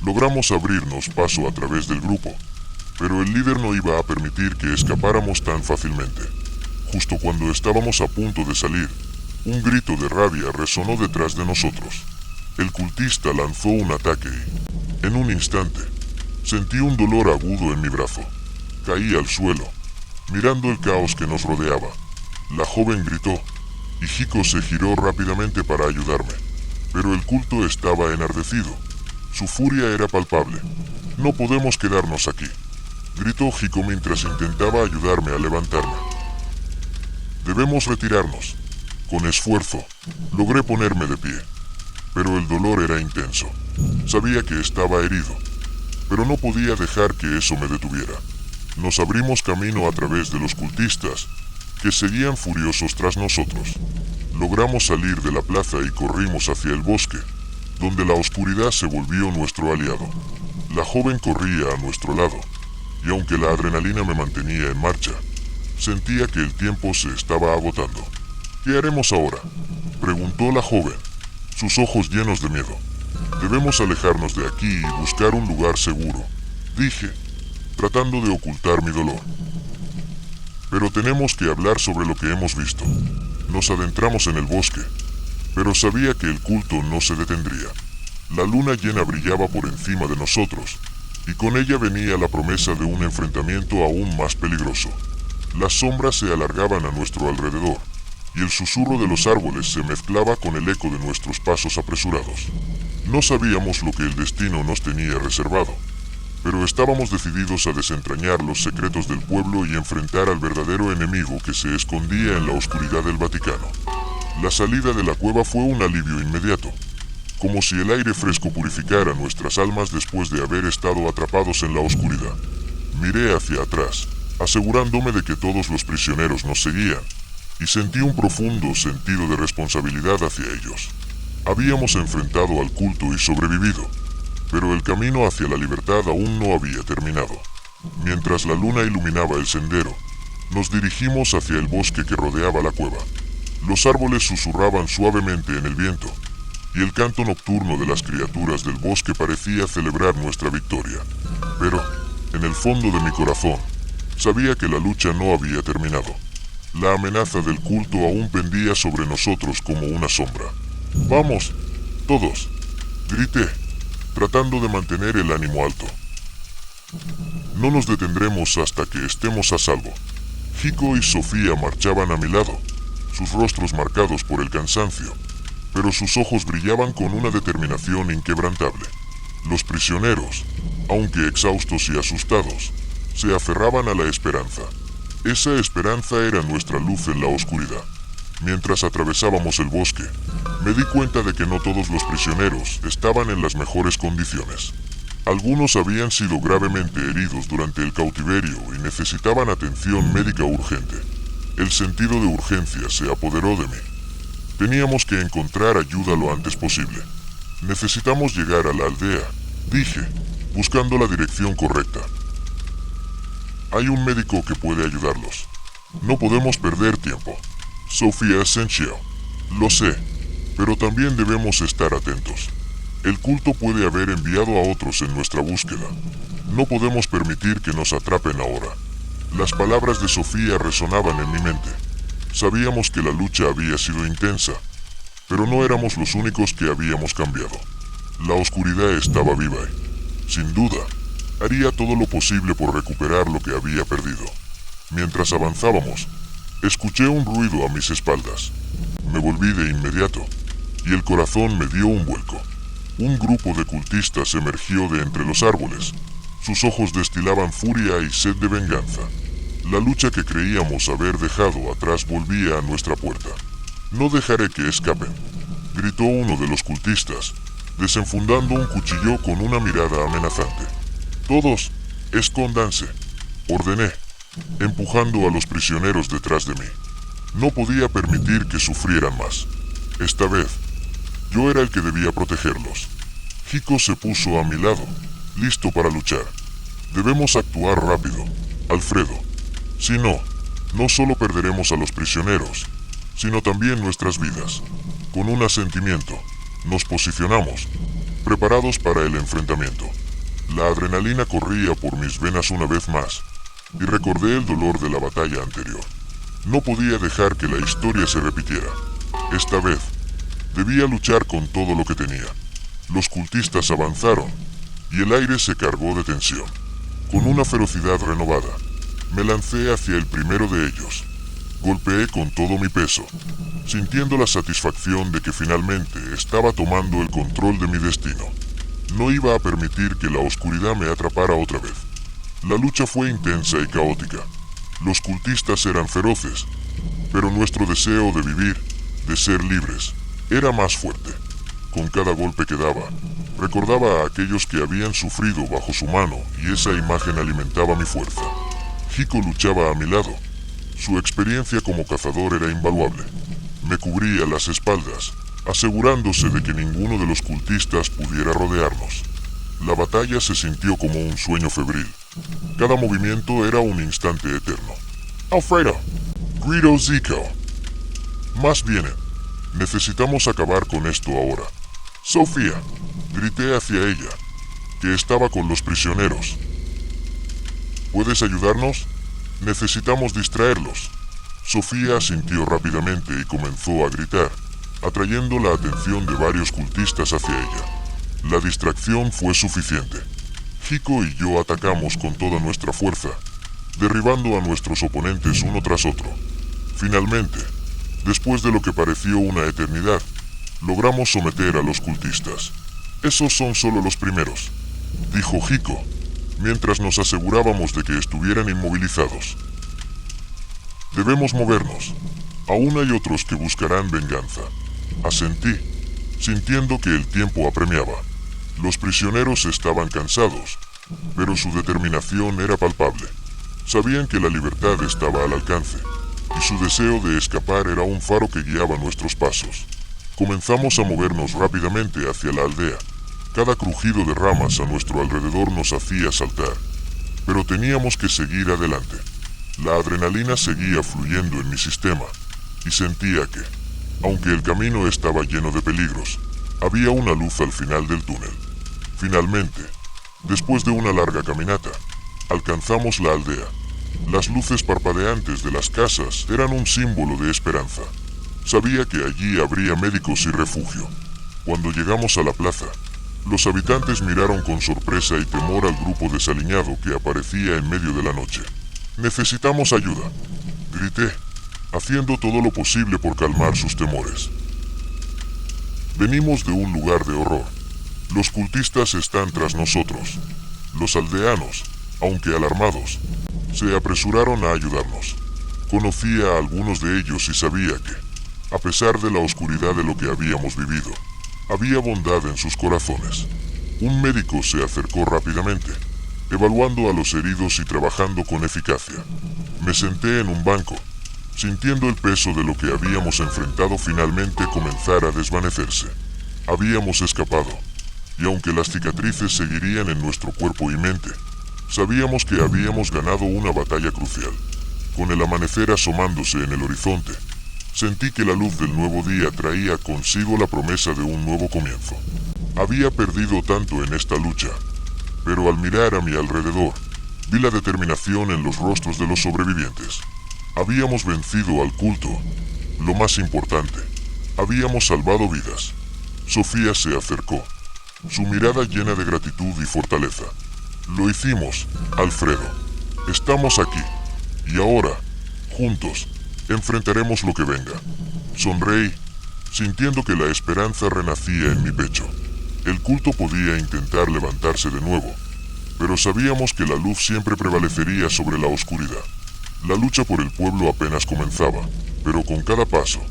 logramos abrirnos paso a través del grupo, pero el líder no iba a permitir que escapáramos tan fácilmente. Justo cuando estábamos a punto de salir, un grito de rabia resonó detrás de nosotros. El cultista lanzó un ataque y, en un instante, sentí un dolor agudo en mi brazo. Caí al suelo, mirando el caos que nos rodeaba. La joven gritó, y Hiko se giró rápidamente para ayudarme, pero el culto estaba enardecido. Su furia era palpable. «No podemos quedarnos aquí», gritó Hiko mientras intentaba ayudarme a levantarme. «Debemos retirarnos». Con esfuerzo, logré ponerme de pie, pero el dolor era intenso. Sabía que estaba herido, pero no podía dejar que eso me detuviera. Nos abrimos camino a través de los cultistas, que seguían furiosos tras nosotros. Logramos salir de la plaza y corrimos hacia el bosque, donde la oscuridad se volvió nuestro aliado. La joven corría a nuestro lado, y aunque la adrenalina me mantenía en marcha, sentía que el tiempo se estaba agotando. «¿Qué haremos ahora?», preguntó la joven, sus ojos llenos de miedo. «Debemos alejarnos de aquí y buscar un lugar seguro», dije, tratando de ocultar mi dolor. «Pero tenemos que hablar sobre lo que hemos visto». Nos adentramos en el bosque, pero sabía que el culto no se detendría. La luna llena brillaba por encima de nosotros, y con ella venía la promesa de un enfrentamiento aún más peligroso. Las sombras se alargaban a nuestro alrededor, y el susurro de los árboles se mezclaba con el eco de nuestros pasos apresurados. No sabíamos lo que el destino nos tenía reservado, pero estábamos decididos a desentrañar los secretos del pueblo y enfrentar al verdadero enemigo que se escondía en la oscuridad del Vaticano. La salida de la cueva fue un alivio inmediato, como si el aire fresco purificara nuestras almas después de haber estado atrapados en la oscuridad. Miré hacia atrás, asegurándome de que todos los prisioneros nos seguían, y sentí un profundo sentido de responsabilidad hacia ellos. Habíamos enfrentado al culto y sobrevivido, pero el camino hacia la libertad aún no había terminado. Mientras la luna iluminaba el sendero, nos dirigimos hacia el bosque que rodeaba la cueva. Los árboles susurraban suavemente en el viento, y el canto nocturno de las criaturas del bosque parecía celebrar nuestra victoria. Pero, en el fondo de mi corazón, sabía que la lucha no había terminado. La amenaza del culto aún pendía sobre nosotros como una sombra. «¡Vamos, todos!», grité, tratando de mantener el ánimo alto. «No nos detendremos hasta que estemos a salvo». Hiko y Sofía marchaban a mi lado, sus rostros marcados por el cansancio, pero sus ojos brillaban con una determinación inquebrantable. Los prisioneros, aunque exhaustos y asustados, se aferraban a la esperanza. Esa esperanza era nuestra luz en la oscuridad. Mientras atravesábamos el bosque, me di cuenta de que no todos los prisioneros estaban en las mejores condiciones. Algunos habían sido gravemente heridos durante el cautiverio y necesitaban atención médica urgente. El sentido de urgencia se apoderó de mí. Teníamos que encontrar ayuda lo antes posible. «Necesitamos llegar a la aldea», dije, buscando la dirección correcta. «Hay un médico que puede ayudarlos. No podemos perder tiempo». «Sofía Senchio». «Lo sé, pero también debemos estar atentos. El culto puede haber enviado a otros en nuestra búsqueda. No podemos permitir que nos atrapen ahora». Las palabras de Sofía resonaban en mi mente. Sabíamos que la lucha había sido intensa, pero no éramos los únicos que habíamos cambiado. La oscuridad estaba viva y, sin duda, haría todo lo posible por recuperar lo que había perdido. Mientras avanzábamos, Escuché un ruido a mis espaldas. Me volví de inmediato, y el corazón me dio un vuelco. Un grupo de cultistas emergió de entre los árboles. Sus ojos destilaban furia y sed de venganza. La lucha que creíamos haber dejado atrás volvía a nuestra puerta. «No dejaré que escapen», gritó uno de los cultistas, desenfundando un cuchillo con una mirada amenazante. «Todos, escóndanse», ordené, empujando a los prisioneros detrás de mí. No podía permitir que sufrieran más. Esta vez, yo era el que debía protegerlos. Hiko se puso a mi lado, listo para luchar. «Debemos actuar rápido, Alfredo. Si no, no solo perderemos a los prisioneros, sino también nuestras vidas». Con un asentimiento, nos posicionamos, preparados para el enfrentamiento. La adrenalina corría por mis venas una vez más, y recordé el dolor de la batalla anterior. No podía dejar que la historia se repitiera. Esta vez, debía luchar con todo lo que tenía. Los cultistas avanzaron, y el aire se cargó de tensión. Con una ferocidad renovada, me lancé hacia el primero de ellos. Golpeé con todo mi peso, sintiendo la satisfacción de que finalmente estaba tomando el control de mi destino. No iba a permitir que la oscuridad me atrapara otra vez. La lucha fue intensa y caótica. Los cultistas eran feroces, pero nuestro deseo de vivir, de ser libres, era más fuerte. Con cada golpe que daba, recordaba a aquellos que habían sufrido bajo su mano y esa imagen alimentaba mi fuerza. Hiko luchaba a mi lado. Su experiencia como cazador era invaluable. Me cubría las espaldas, asegurándose de que ninguno de los cultistas pudiera rodearnos. La batalla se sintió como un sueño febril. Cada movimiento era un instante eterno. «Alfredo», gritó Zico. «Más vienen. Necesitamos acabar con esto ahora». «Sofía», grité hacia ella, que estaba con los prisioneros. «¿Puedes ayudarnos? Necesitamos distraerlos». Sofía asintió rápidamente y comenzó a gritar, atrayendo la atención de varios cultistas hacia ella. La distracción fue suficiente. Hiko y yo atacamos con toda nuestra fuerza, derribando a nuestros oponentes uno tras otro. Finalmente, después de lo que pareció una eternidad, logramos someter a los cultistas. «Esos son solo los primeros», dijo Hiko, mientras nos asegurábamos de que estuvieran inmovilizados. «Debemos movernos. Aún hay otros que buscarán venganza». Asentí, sintiendo que el tiempo apremiaba. Los prisioneros estaban cansados, pero su determinación era palpable. Sabían que la libertad estaba al alcance, y su deseo de escapar era un faro que guiaba nuestros pasos. Comenzamos a movernos rápidamente hacia la aldea. Cada crujido de ramas a nuestro alrededor nos hacía saltar, pero teníamos que seguir adelante. La adrenalina seguía fluyendo en mi sistema, y sentía que, aunque el camino estaba lleno de peligros, había una luz al final del túnel. Finalmente, después de una larga caminata, alcanzamos la aldea. Las luces parpadeantes de las casas eran un símbolo de esperanza. Sabía que allí habría médicos y refugio. Cuando llegamos a la plaza, los habitantes miraron con sorpresa y temor al grupo desaliñado que aparecía en medio de la noche. «Necesitamos ayuda», grité, haciendo todo lo posible por calmar sus temores. «Venimos de un lugar de horror. Los cultistas están tras nosotros». Los aldeanos, aunque alarmados, se apresuraron a ayudarnos. Conocía a algunos de ellos y sabía que, a pesar de la oscuridad de lo que habíamos vivido, había bondad en sus corazones. Un médico se acercó rápidamente, evaluando a los heridos y trabajando con eficacia. Me senté en un banco, sintiendo el peso de lo que habíamos enfrentado finalmente comenzar a desvanecerse. Habíamos escapado, y aunque las cicatrices seguirían en nuestro cuerpo y mente, sabíamos que habíamos ganado una batalla crucial. Con el amanecer asomándose en el horizonte, sentí que la luz del nuevo día traía consigo la promesa de un nuevo comienzo. Había perdido tanto en esta lucha, pero al mirar a mi alrededor, vi la determinación en los rostros de los sobrevivientes. Habíamos vencido al culto. Lo más importante, habíamos salvado vidas. Sofía se acercó, su mirada llena de gratitud y fortaleza. «Lo hicimos, Alfredo. Estamos aquí. Y ahora, juntos, Enfrentaremos lo que venga. Sonreí, sintiendo que la esperanza renacía en mi pecho. El culto podía intentar levantarse de nuevo, pero sabíamos que la luz siempre prevalecería sobre la oscuridad. La lucha por el pueblo apenas comenzaba, pero con cada paso,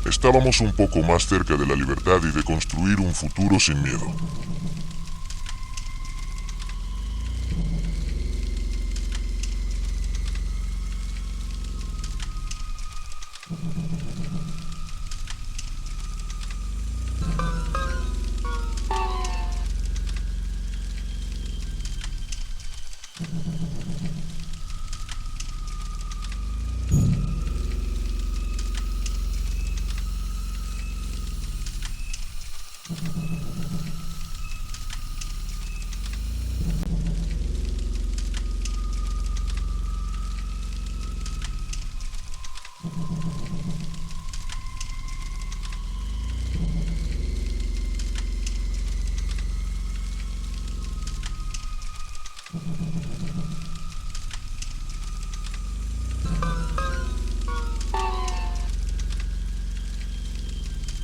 estábamos un poco más cerca de la libertad y de construir un futuro sin miedo.